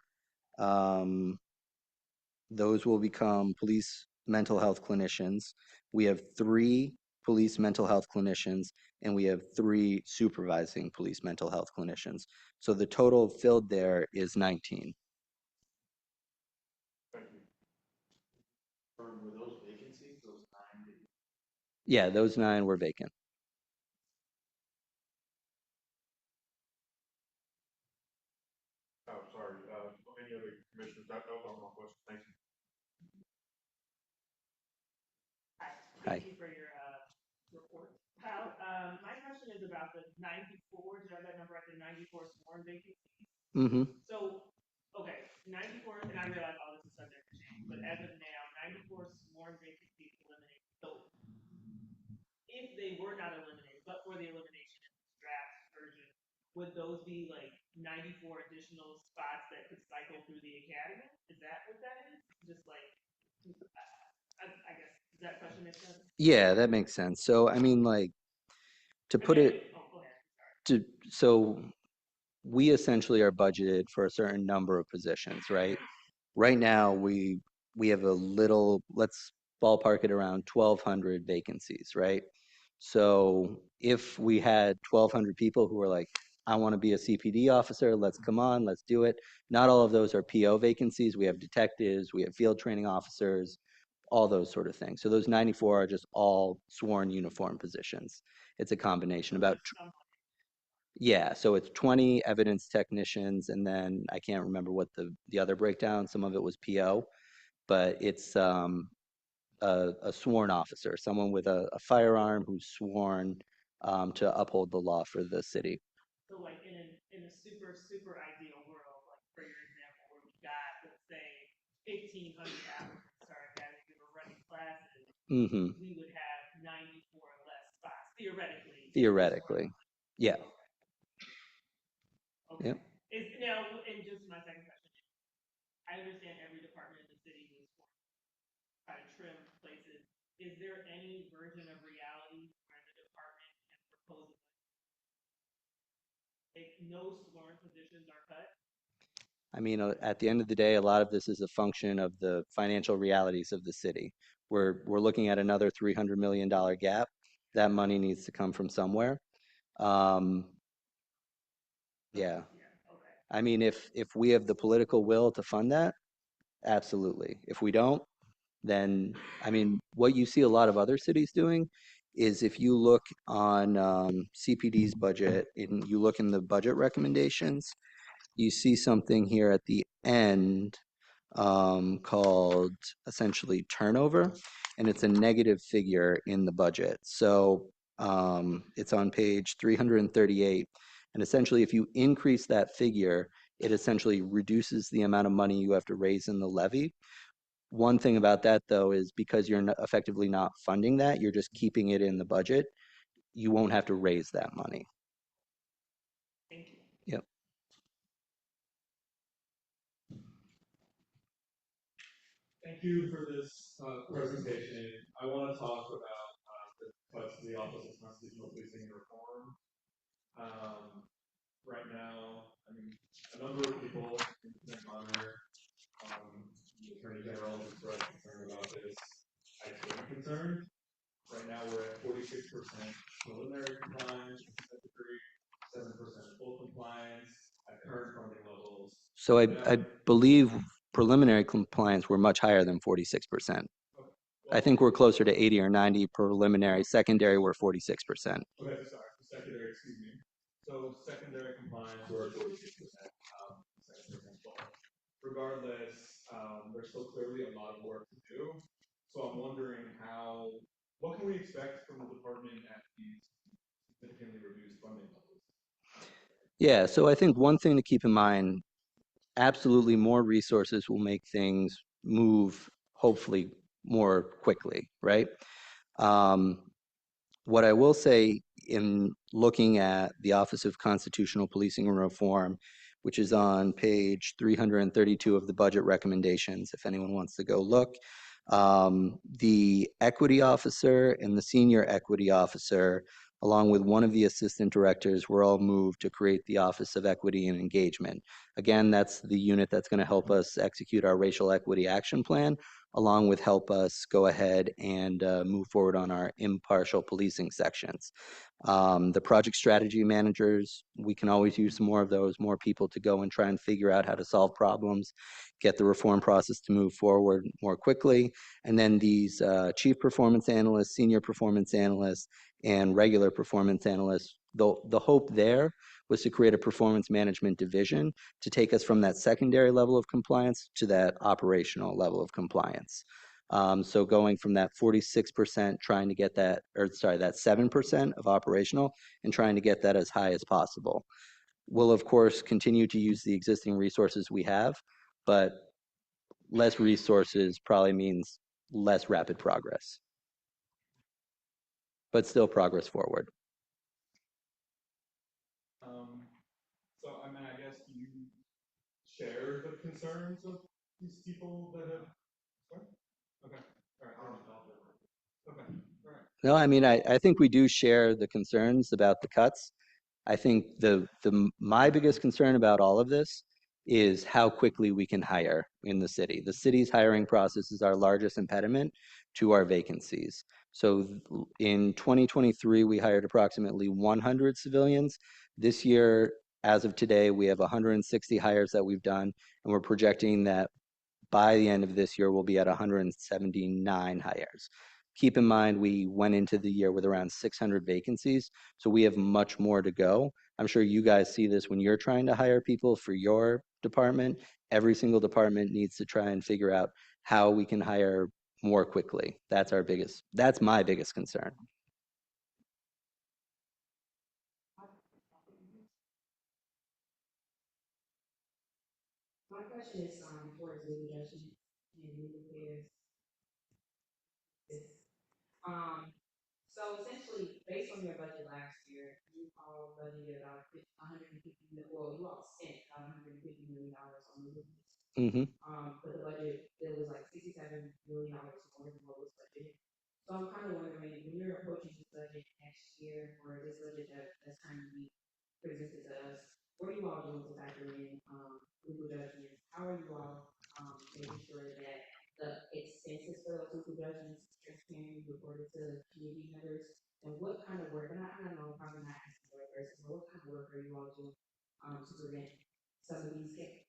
those will become police mental health clinicians. We have 3 police mental health clinicians, and we have 3 supervising police mental health clinicians. So the total filled there is 19. Thank you. Were those vacancies, those 9 that Yeah, those 9 were vacant. Oh, sorry, any other commissioners, that was all my questions, thank you. Hi. Hi. Thank you for your report. Kyle, my question is about the 94, do you have that number at the 94 sworn vacancies? Mm-hmm. So, okay, 94, and I realize all this is subject to change, but as of now, 94 sworn vacancies eliminated. So if they were not eliminated, but for the elimination in this draft version, would those be like 94 additional spots that could cycle through the academy? Is that what that is? Just like, I guess, does that question make sense? Yeah, that makes sense. So, I mean, like, to put it, Oh, go ahead. so we essentially are budgeted for a certain number of positions, right? Right now, we have a little, let's ballpark it around 1,200 vacancies, right? So if we had 1,200 people who were like, I want to be a CPD officer, let's come on, let's do it. Not all of those are PO vacancies. We have detectives, we have field training officers, all those sort of things. So those 94 are just all sworn uniform positions. It's a combination. Yeah, so it's 20 evidence technicians, and then I can't remember what the other breakdown, some of it was PO, but it's a sworn officer, someone with a firearm who's sworn to uphold the law for the city. So like in a super ideal world, like for your example, where we got, let's say, 1,500 applicants started having we were running classes, Hmm. we would have 94 less spots, theoretically. Theoretically, yeah, Okay. yep. Is now, and just my second question, I understand every department in the city needs to try to trim places. Is there any version of reality where the department can propose if no sworn positions are cut? I mean, at the end of the day, a lot of this is a function of the financial realities of the city. We're looking at another $300 million gap. That money needs to come from somewhere. Um, yeah, Yeah, okay. I mean, if we have the political will to fund that, absolutely. If we don't, then, I mean, what you see a lot of other cities doing is if you look on CPD's budget and you look in the budget recommendations, you see something here at the end called essentially turnover, and it's a negative figure in the budget. So it's on page 338, and essentially if you increase that figure, it essentially reduces the amount of money you have to raise in the levy. One thing about that, though, is because you're effectively not funding that, you're just keeping it in the budget, you won't have to raise that money. Thank you. Yep. Thank you for this presentation. I want to talk about the cuts to the Office of Constitutional Policing and Reform. Right now, I mean, a number of people in the Senate monitor, the Attorney General has expressed concern about this. I too am concerned. Right now, we're at 46% preliminary compliance, 7% full compliance at current funding levels. So I believe preliminary compliance were much higher than 46%. I think we're closer to 80 or 90 preliminary. Secondary, we're 46%. Okay, sorry, secondary, excuse me. So secondary compliance, we're at 46%, 7% full. Regardless, there's still clearly a lot of work to do. So I'm wondering what can we expect from the department at these significantly reduced funding levels? Yeah, so I think one thing to keep in mind, absolutely more resources will make things move hopefully more quickly, right? What I will say in looking at the Office of Constitutional Policing and Reform, which is on page 332 of the budget recommendations, if anyone wants to go look, the equity officer and the senior equity officer, along with one of the assistant directors, were all moved to create the Office of Equity and Engagement. Again, that's the unit that's going to help us execute our racial equity action plan, along with help us go ahead and move forward on our impartial policing sections. The project strategy managers, we can always use some more of those, more people to go and try and figure out how to solve problems, get the reform process to move forward more quickly. And then these chief performance analysts, senior performance analysts, and regular performance analysts, the hope there was to create a performance management division to take us from that secondary level of compliance to that operational level of compliance. So going from that 46% trying to get that, or sorry, that 7% of operational and trying to get that as high as possible. We'll of course continue to use the existing resources we have, but less resources probably means less rapid progress, but still progress forward. So I mean, I guess you share the concerns of these people that have. Sorry? Okay. All right. Okay. All right. No, I mean, I think we do share the concerns about the cuts. I think my biggest concern about all of this is how quickly we can hire in the city. The city's hiring process is our largest impediment to our vacancies. So in 2023, we hired approximately 100 civilians. This year, as of today, we have 160 hires that we've done, and we're projecting that by the end of this year, we'll be at 179 hires. keep in mind, we went into the year with around 600 vacancies, so we have much more to go. I'm sure you guys see this when you're trying to hire people for your department. Every single department needs to try and figure out how we can hire more quickly. That's my biggest concern. My question is, towards legal judgment and legal affairs. So essentially, based on your budget last year, you all budgeted about 150 million, well, you all spent about $150 million on legal fees. Hmm. But the budget, there was like $67 million more than what was budgeted. So I'm kind of wondering, when you're approaching this budget next year, or this budget that's kind of be presented to us, what are you all doing to factor in, legal judgments? How are you all, making sure that the expenses for those legal judgments is transparently reported to community members? And what kind of work, and I don't know, I'm probably not asking the right person, but what kind of work are you all doing, to prevent some of these cases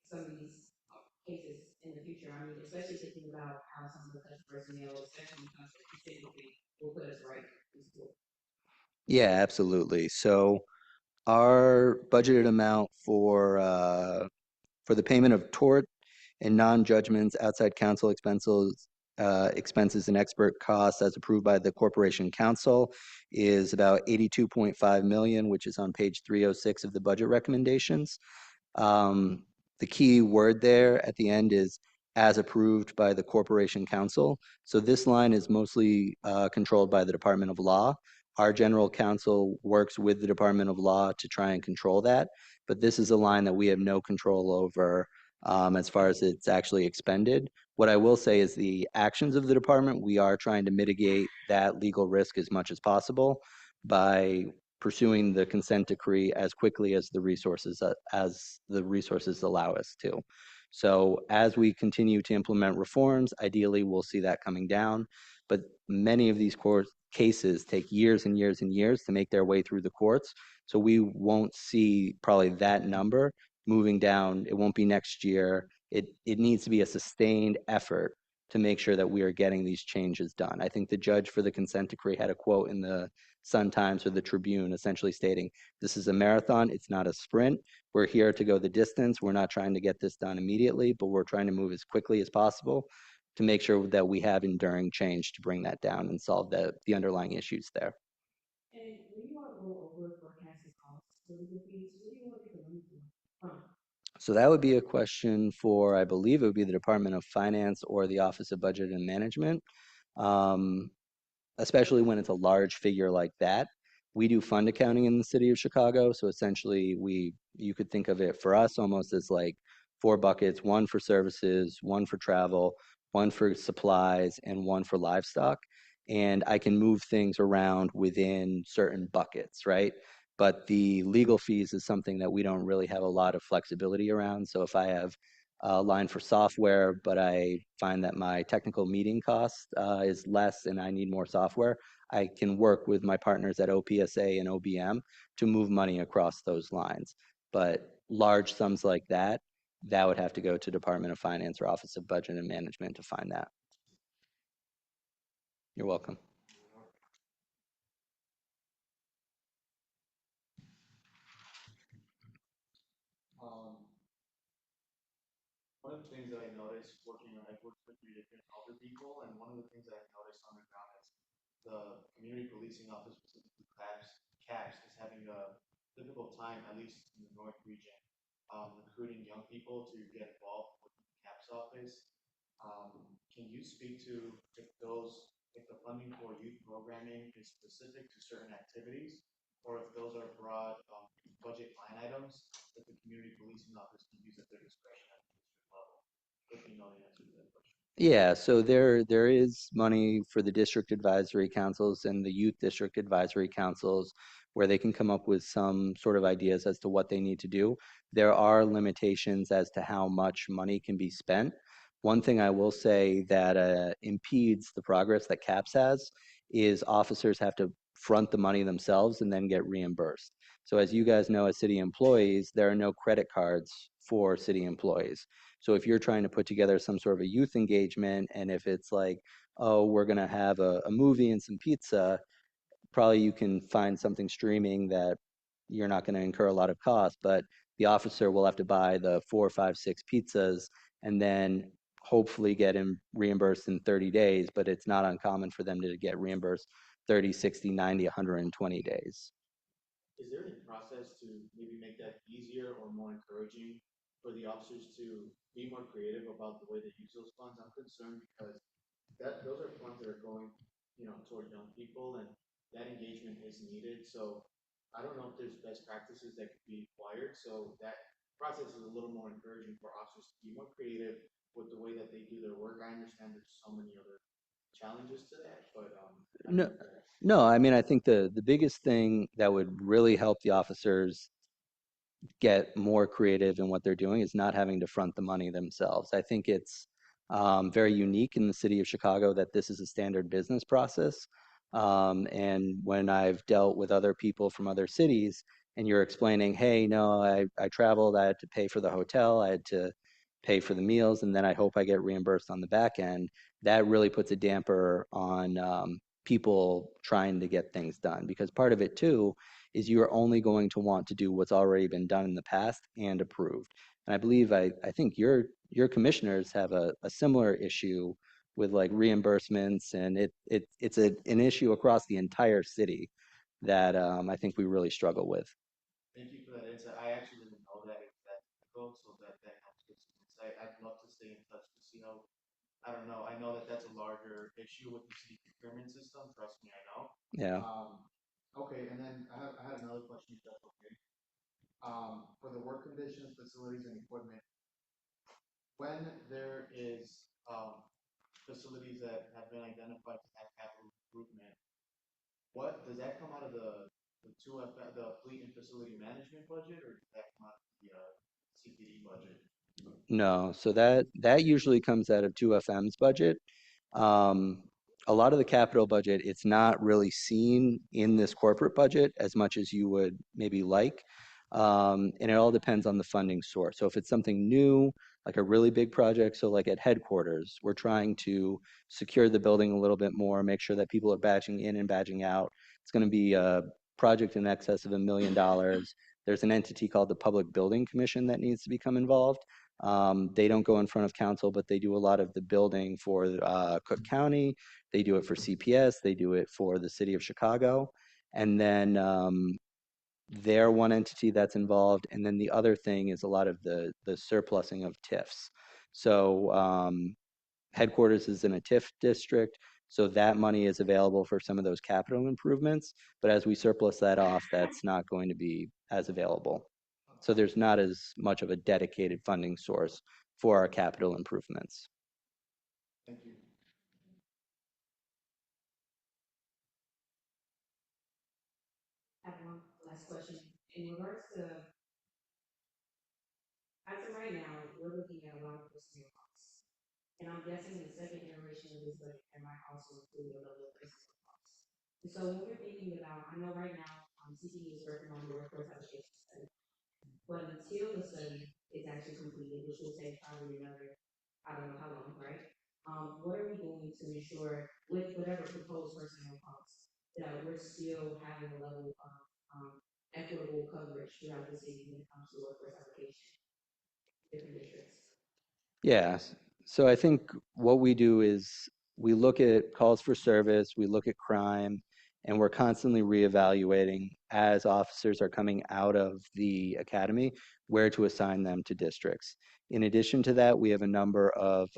in the future? I mean, especially thinking about how some of the customer personnel, especially when it comes to consent decree, will put us right in school. Yeah, absolutely. So our budgeted amount for the payment of tort and non-judgments, outside counsel expenses and expert costs as approved by the Corporation Council is about 82.5 million, which is on page 306 of the budget recommendations. Um, the key word there at the end is as approved by the Corporation Council. So this line is mostly controlled by the Department of Law. Our general counsel works with the Department of Law to try and control that, but this is a line that we have no control over as far as it's actually expended. What I will say is the actions of the department, we are trying to mitigate that legal risk as much as possible by pursuing the consent decree as quickly as the resources allow us to. So as we continue to implement reforms, ideally we'll see that coming down. But many of these cases take years and years and years to make their way through the courts. So we won't see probably that number moving down. It won't be next year. It needs to be a sustained effort to make sure that we are getting these changes done. I think the judge for the consent decree had a quote in the Sun-Times or the Tribune essentially stating, this is a marathon, it's not a sprint. We're here to go the distance. We're not trying to get this done immediately, but we're trying to move as quickly as possible to make sure that we have enduring change to bring that down and solve the underlying issues there. And when you all go over forecasted costs for legal fees, what do you want to get the money from? So that would be a question for, I believe it would be the Department of Finance or the Office of Budget and Management. Especially when it's a large figure like that. We do fund accounting in the city of Chicago, so essentially you could think of it for us almost as like 4 buckets, one for services, one for travel, one for supplies, and one for livestock. And I can move things around within certain buckets, right? But the legal fees is something that we don't really have a lot of flexibility around. So if I have a line for software, but I find that my technical meeting cost is less and I need more software, I can work with my partners at OPSA and OBM to move money across those lines. But large sums like that would have to go to Department of Finance or Office of Budget and Management to find that. You're welcome. One of the things that I noticed working, I've worked with 3 different elder people, and one of the things that I've noticed on the ground is the community policing office, specifically CAPS, is having a difficult time, at least in the North region, recruiting young people to get involved with the CAPS office. Can you speak to if the funding for youth programming is specific to certain activities, or if those are broad budget line items that the community policing office can use at their discretion at the district level? If you know the answer to that question. Yeah, so there is money for the district advisory councils and the youth district advisory councils where they can come up with some sort of ideas as to what they need to do. There are limitations as to how much money can be spent. One thing I will say that impedes the progress that CAPS has is officers have to front the money themselves and then get reimbursed. So as you guys know, as city employees, there are no credit cards for city employees. So if you're trying to put together some sort of a youth engagement, and if it's like, oh, we're gonna have a movie and some pizza, probably you can find something streaming that you're not gonna incur a lot of cost, but the officer will have to buy the 4, 5, 6 pizzas and then hopefully get him reimbursed in 30 days, but it's not uncommon for them to get reimbursed 30, 60, 90, 120 days. Is there any process to maybe make that easier or more encouraging for the officers to be more creative about the way they use those funds? I'm concerned because those are funds that are going, toward young people, and that engagement is needed. So I don't know if there's best practices that could be acquired, so that process is a little more encouraging for officers to be more creative with the way that they do their work. I understand there's so many other challenges to that, but I don't No, know if that- no, I mean, I think the biggest thing that would really help the officers get more creative in what they're doing is not having to front the money themselves. I think it's very unique in the city of Chicago that this is a standard business process. And when I've dealt with other people from other cities and you're explaining, hey, no, I traveled, I had to pay for the hotel, I had to pay for the meals, and then I hope I get reimbursed on the back end, that really puts a damper on people trying to get things done. Because part of it too is you are only going to want to do what's already been done in the past and approved. And I believe I think your commissioners have a similar issue with like reimbursements, and it's an issue across the entire city that I think we really struggle with. Thank you for that insight. I actually didn't know that it was that difficult, so that helps get some insight. I'd love to stay in touch to see how, I don't know, I know that that's a larger issue with the city procurement system, trust me, I know. Yeah. Okay, and then I had another question, if that's okay. For the work conditions, facilities, and equipment, when there is, facilities that have been identified to have capital improvement, what, does that come out of the fleet and facility management budget, or does that come out of the, CPD budget? No, so that usually comes out of 2FM's budget. Um, a lot of the capital budget, it's not really seen in this corporate budget as much as you would maybe like. And it all depends on the funding source. So if it's something new, like a really big project, so like at headquarters, we're trying to secure the building a little bit more, make sure that people are badging in and badging out. It's going to be a project in excess of $1 million. There's an entity called the Public Building Commission that needs to become involved. They don't go in front of council, but they do a lot of the building for Cook County. They do it for CPS. They do it for the city of Chicago. And then they're one entity that's involved. And then the other thing is a lot of the surplusing of TIFs. So headquarters is in a TIF district. So that money is available for some of those capital improvements. But as we surplus that off, that's not going to be as available. So there's not as much of a dedicated funding source for our capital improvements. Thank you. I have one last question. In regards to, as of right now, we're looking at around personnel costs. And I'm guessing the second iteration of this budget, there might also include a level of personnel costs. And so when we're thinking about, I know right now, CCD is working on the workforce allocation study. But until the study is actually completed, which will take probably another, I don't know how long, right? What are we doing to ensure with whatever proposed personnel costs that we're still having a level of equitable coverage throughout the city when it comes to workforce allocation, different districts? Yeah, so I think what we do is we look at calls for service, we look at crime, and we're constantly reevaluating as officers are coming out of the academy where to assign them to districts. In addition to that, we have a number of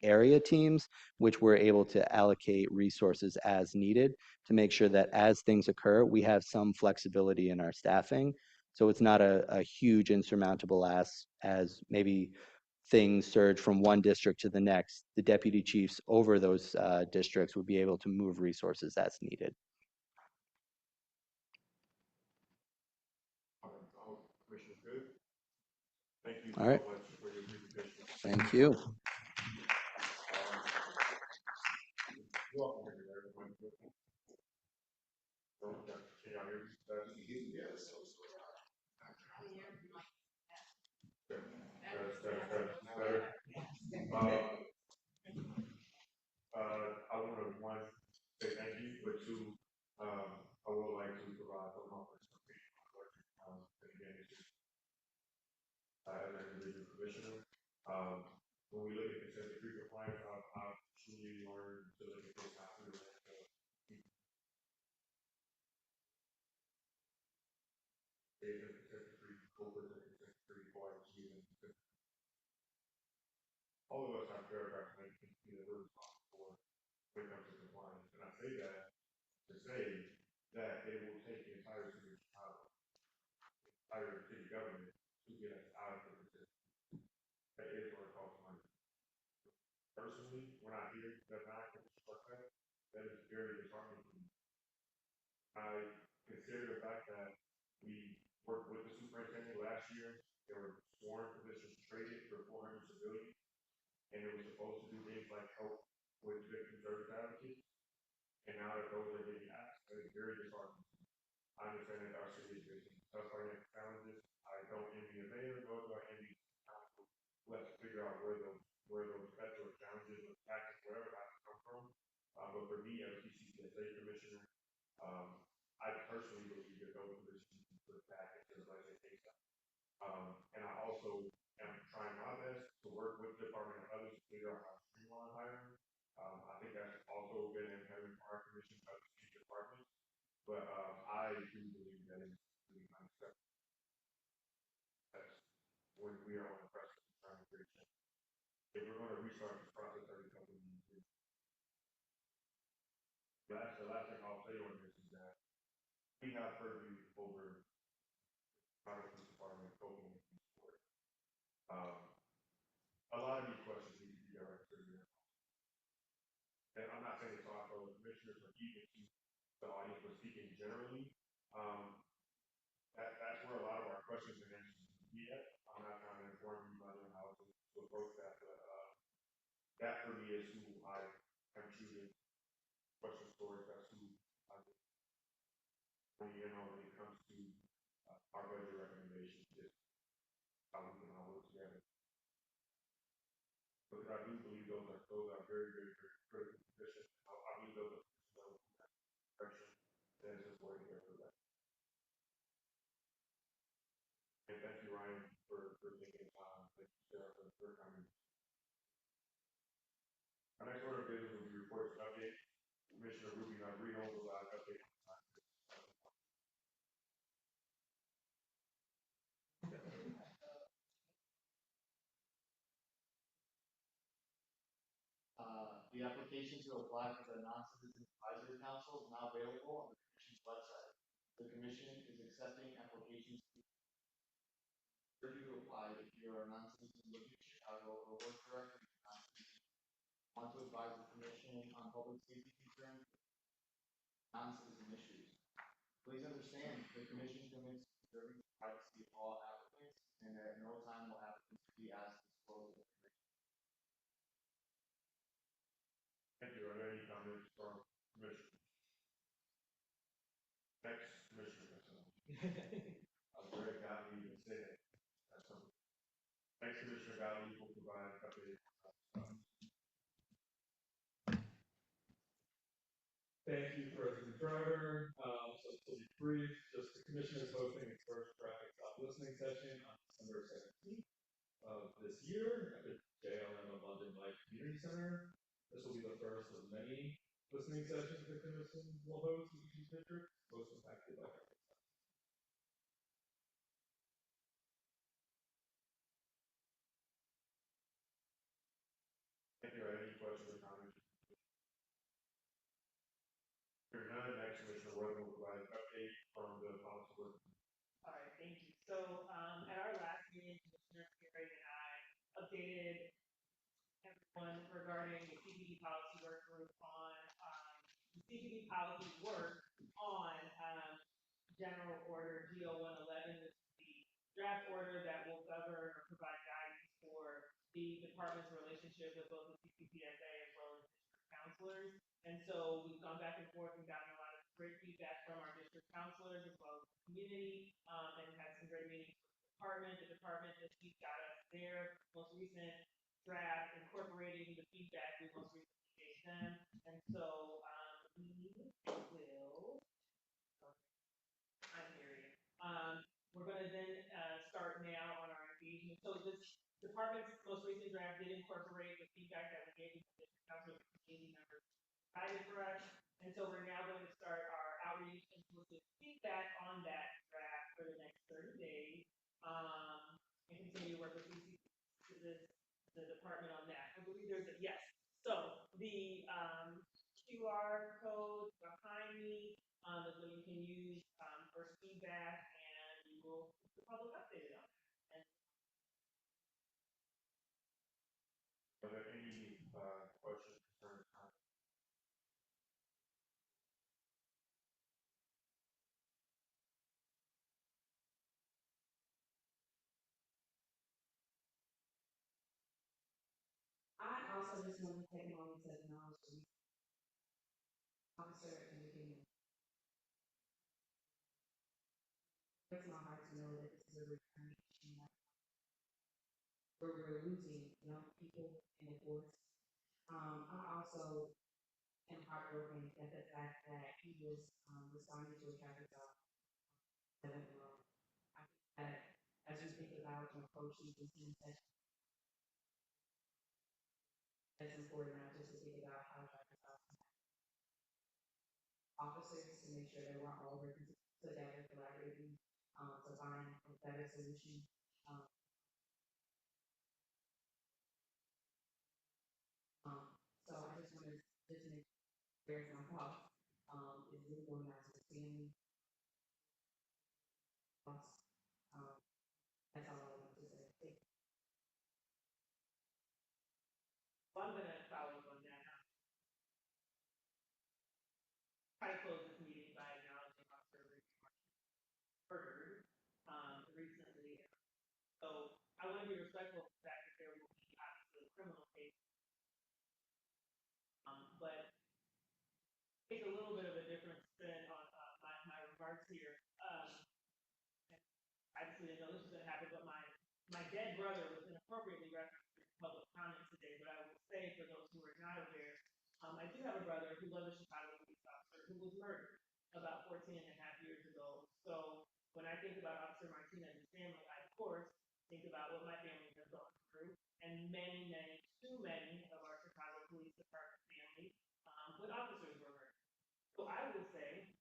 area teams which we're able to allocate resources as needed to make sure that as things occur, we have some flexibility in our staffing. So it's not a huge insurmountable ask as maybe things surge from one district to the next, the deputy chiefs over those districts would be able to move resources as needed. Commissioner good. Thank you All right. so much for your presentation. Thank you. You're welcome, everyone. Can y'all hear me? Yes. Better. you, but two, I would like to provide some information on and again, it's just, as an individual commissioner, when we look at consent decree compliance, I've truly learned to look at this after the consent decree, over the consent decree, before I even. All of us have paragraphs that we're responsible for when it comes to compliance, and I say that to say that it will take the entire city of Chicago, the entire city government to get us out of the position. That is what it costs money. Personally, when I hear that I can construct that, that is very disheartening to me. I consider the fact that we worked with the superintendent last year. There were sworn positions traded for 400 civilians, and it was supposed to do things like help with victim service advocates. And now that those are getting asked, that is very disheartening. I understand that our city is facing tough financial challenges. I don't envy the mayor, nor do I envy the council. Let's figure out where those special challenges, those tactics, wherever that come from. But for me, as a CCPSA commissioner, I personally believe that those positions can put back into the budget ASAP. And I also am trying my best to work with the department and others to figure out how to streamline hiring. I think that's also been an impediment for our commission of the city departments. But I do believe that it's really unacceptable. That's when we are on the precipice of trying to create change. If we're going to restart this process every couple of years, the last thing I'll say on this is that we have purview over how the police department coping with these stories. A lot of these questions need to be directed to you. And I'm not saying it's all for the commissioners or even to the audience, but speaking generally, that's where a lot of our questions and answers need to be at. I'm not trying to inform you on how to approach that, but that for me is who I am choosing question stories. That's who I bring in on when it comes to our budget recommendations. Is how we can all work together. Because I do believe those are very, very, very critical positions. I believe those are direction. That is just working here for that. And thank you, Ryan, for taking time. Thank you, Sarah, for coming. Our next order of business will be reports and update. Commissioner Ruby Rodrigo will update. The application to apply for the non-citizen advisory council is now available on the commission's website. The commission is accepting applications for you to apply if you are a non-citizen living in Chicago or work directly for non-citizen. Want to advise the commission on public safety concerns, non-citizen issues. Please understand the commission commits to preserving the privacy of all applicants, and at no time will applicants be asked to disclose information. Thank you. Are there any comments from Commissioner? Next, Commissioner. I'm very glad we even say that. That's something. Next, Commissioner Gottlieb will provide an update. Thank you, President Driver. So to be brief, just the commission is hosting its first traffic stop listening session on December 17th of this year at the JLM of London Life Community Center. This will be the first of many listening sessions the commission will host in each district, most impacted by traffic stops. Thank you. Any questions or comments? Hearing none, next, Commissioner Weather will provide an update from the policy work. All right, thank you. So, at our last meeting, Commissioner Perry and I updated everyone regarding the CPD policy work group on, the CPD policy work on, General Order GO 111, which is the draft order that will govern or provide guidance for the department's relationship with both the CCPSA as well as district counselors. And so we've gone back and forth and gotten a lot of great feedback from our district counselors as well as the community, and had some great meetings with the department. The department this week got us their most recent draft incorporating the feedback we most recently gave them. And so, will, I'm hearing. We're gonna then, start now on our engagement. So this department's most recent draft did incorporate the feedback that we gave to the district council community members provided for us. And so we're now going to start our outreach and solicit feedback on that draft for the next 30 days. And continue to work with the department on that. I believe there's a, yes. So the, QR code behind me, is what you can use, for feedback, and we will keep the public updated on it. Are there any, questions, concerns, comments? I also just want to take a moment to acknowledge the officer and the community. It breaks my heart to know that this is a recurring issue. Where we're losing young people in the force. I also am heartbroken at the fact that he was responding to a traffic stop. I think that as we think about and approach these sessions, it's important not just to think about how traffic stops officers to make sure that we're all working together, collaborating to find a better solution. So I just want to just make sure my thoughts is really going out to the family. That's all I want to say. Thank you. So I'm gonna follow up on that. Try to close this meeting by acknowledging Officer murdered, recently. So I want to be respectful of the fact that there will be obviously a criminal case. But take a little bit of a different spin on my remarks here. Obviously, I know this is going to happen, but my dead brother was inappropriately referenced in public comment today. But I will say, for those who are not aware, I do have a brother who was a Chicago police officer who was murdered about 14 and a half years ago. So when I think about Officer Martinez's family, I, of course, think about what my family has gone through, and too many of our Chicago Police Department families, when officers were murdered. So I will say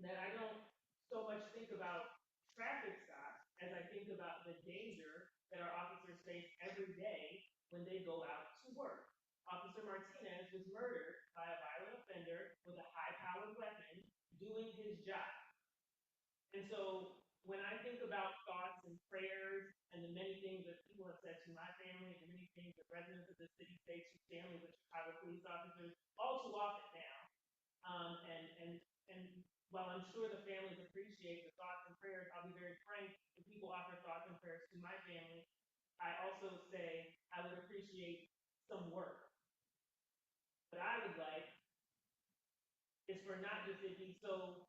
that I don't so much think about traffic stops as I think about the danger that our officers face every day when they go out to work. Officer Martinez was murdered by a violent offender with a high-powered weapon doing his job. And so when I think about thoughts and prayers and the many things that people have said to my family and the many things that residents of the city say to families of Chicago police officers, all too often now, and while I'm sure the families appreciate the thoughts and prayers, I'll be very frank, when people offer thoughts and prayers to my family, I also say I would appreciate some work. What I would like is for not just it be so,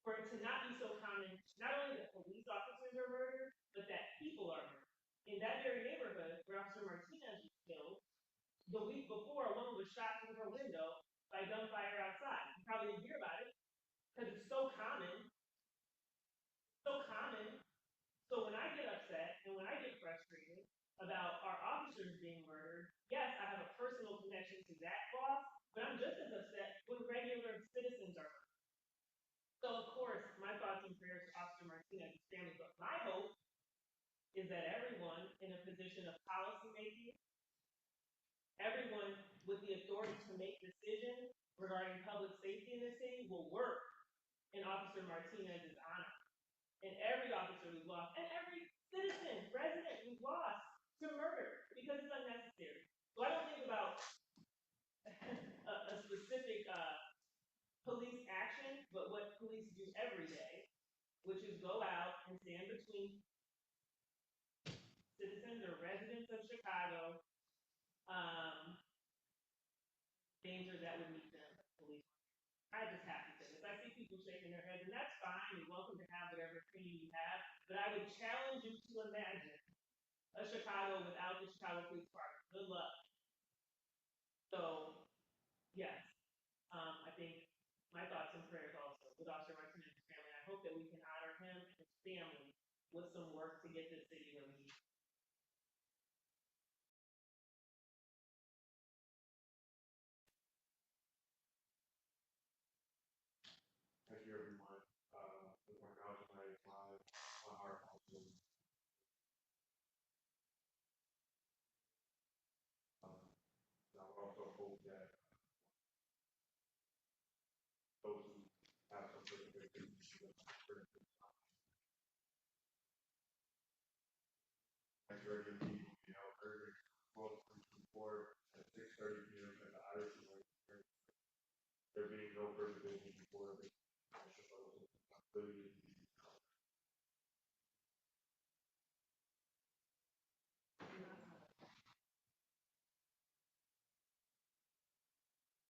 for it to not be so common, not only that police officers are murdered, but that people are murdered. In that very neighborhood where Officer Martinez was killed, the week before, a woman was shot through her window by gunfire outside. You probably didn't hear about it because it's so common. So common. So when I get upset and when I get frustrated about our officers being murdered, yes, I have a personal connection to that boss, but I'm just as upset when regular citizens are murdered. So of course, my thoughts and prayers to Officer Martinez's family, but my hope is that everyone in a position of policy making, everyone with the authority to make decisions regarding public safety in the city will work in Officer Martinez's honor. And every officer we've lost, and every citizen, resident we've lost to murder because it's unnecessary. So I don't think about a specific police action, but what police do every day, which is go out and stand between citizens or residents of Chicago, danger that would meet them, police. I just have to say this. I see people shaking their heads, and that's fine. You're welcome to have whatever opinion you have, but I would challenge you to imagine a Chicago without the Chicago Police Department. Good luck. So, yes, I think my thoughts and prayers also with Officer Martin and his family. I hope that we can honor him and his family with some work to get this city where we need. Thank you, everyone. With my knowledge, my heart also. I would also hope that those who have some sort of victims, thanks for everything, very well, before at 6:30 p.m. at the Irish, there being no further business before the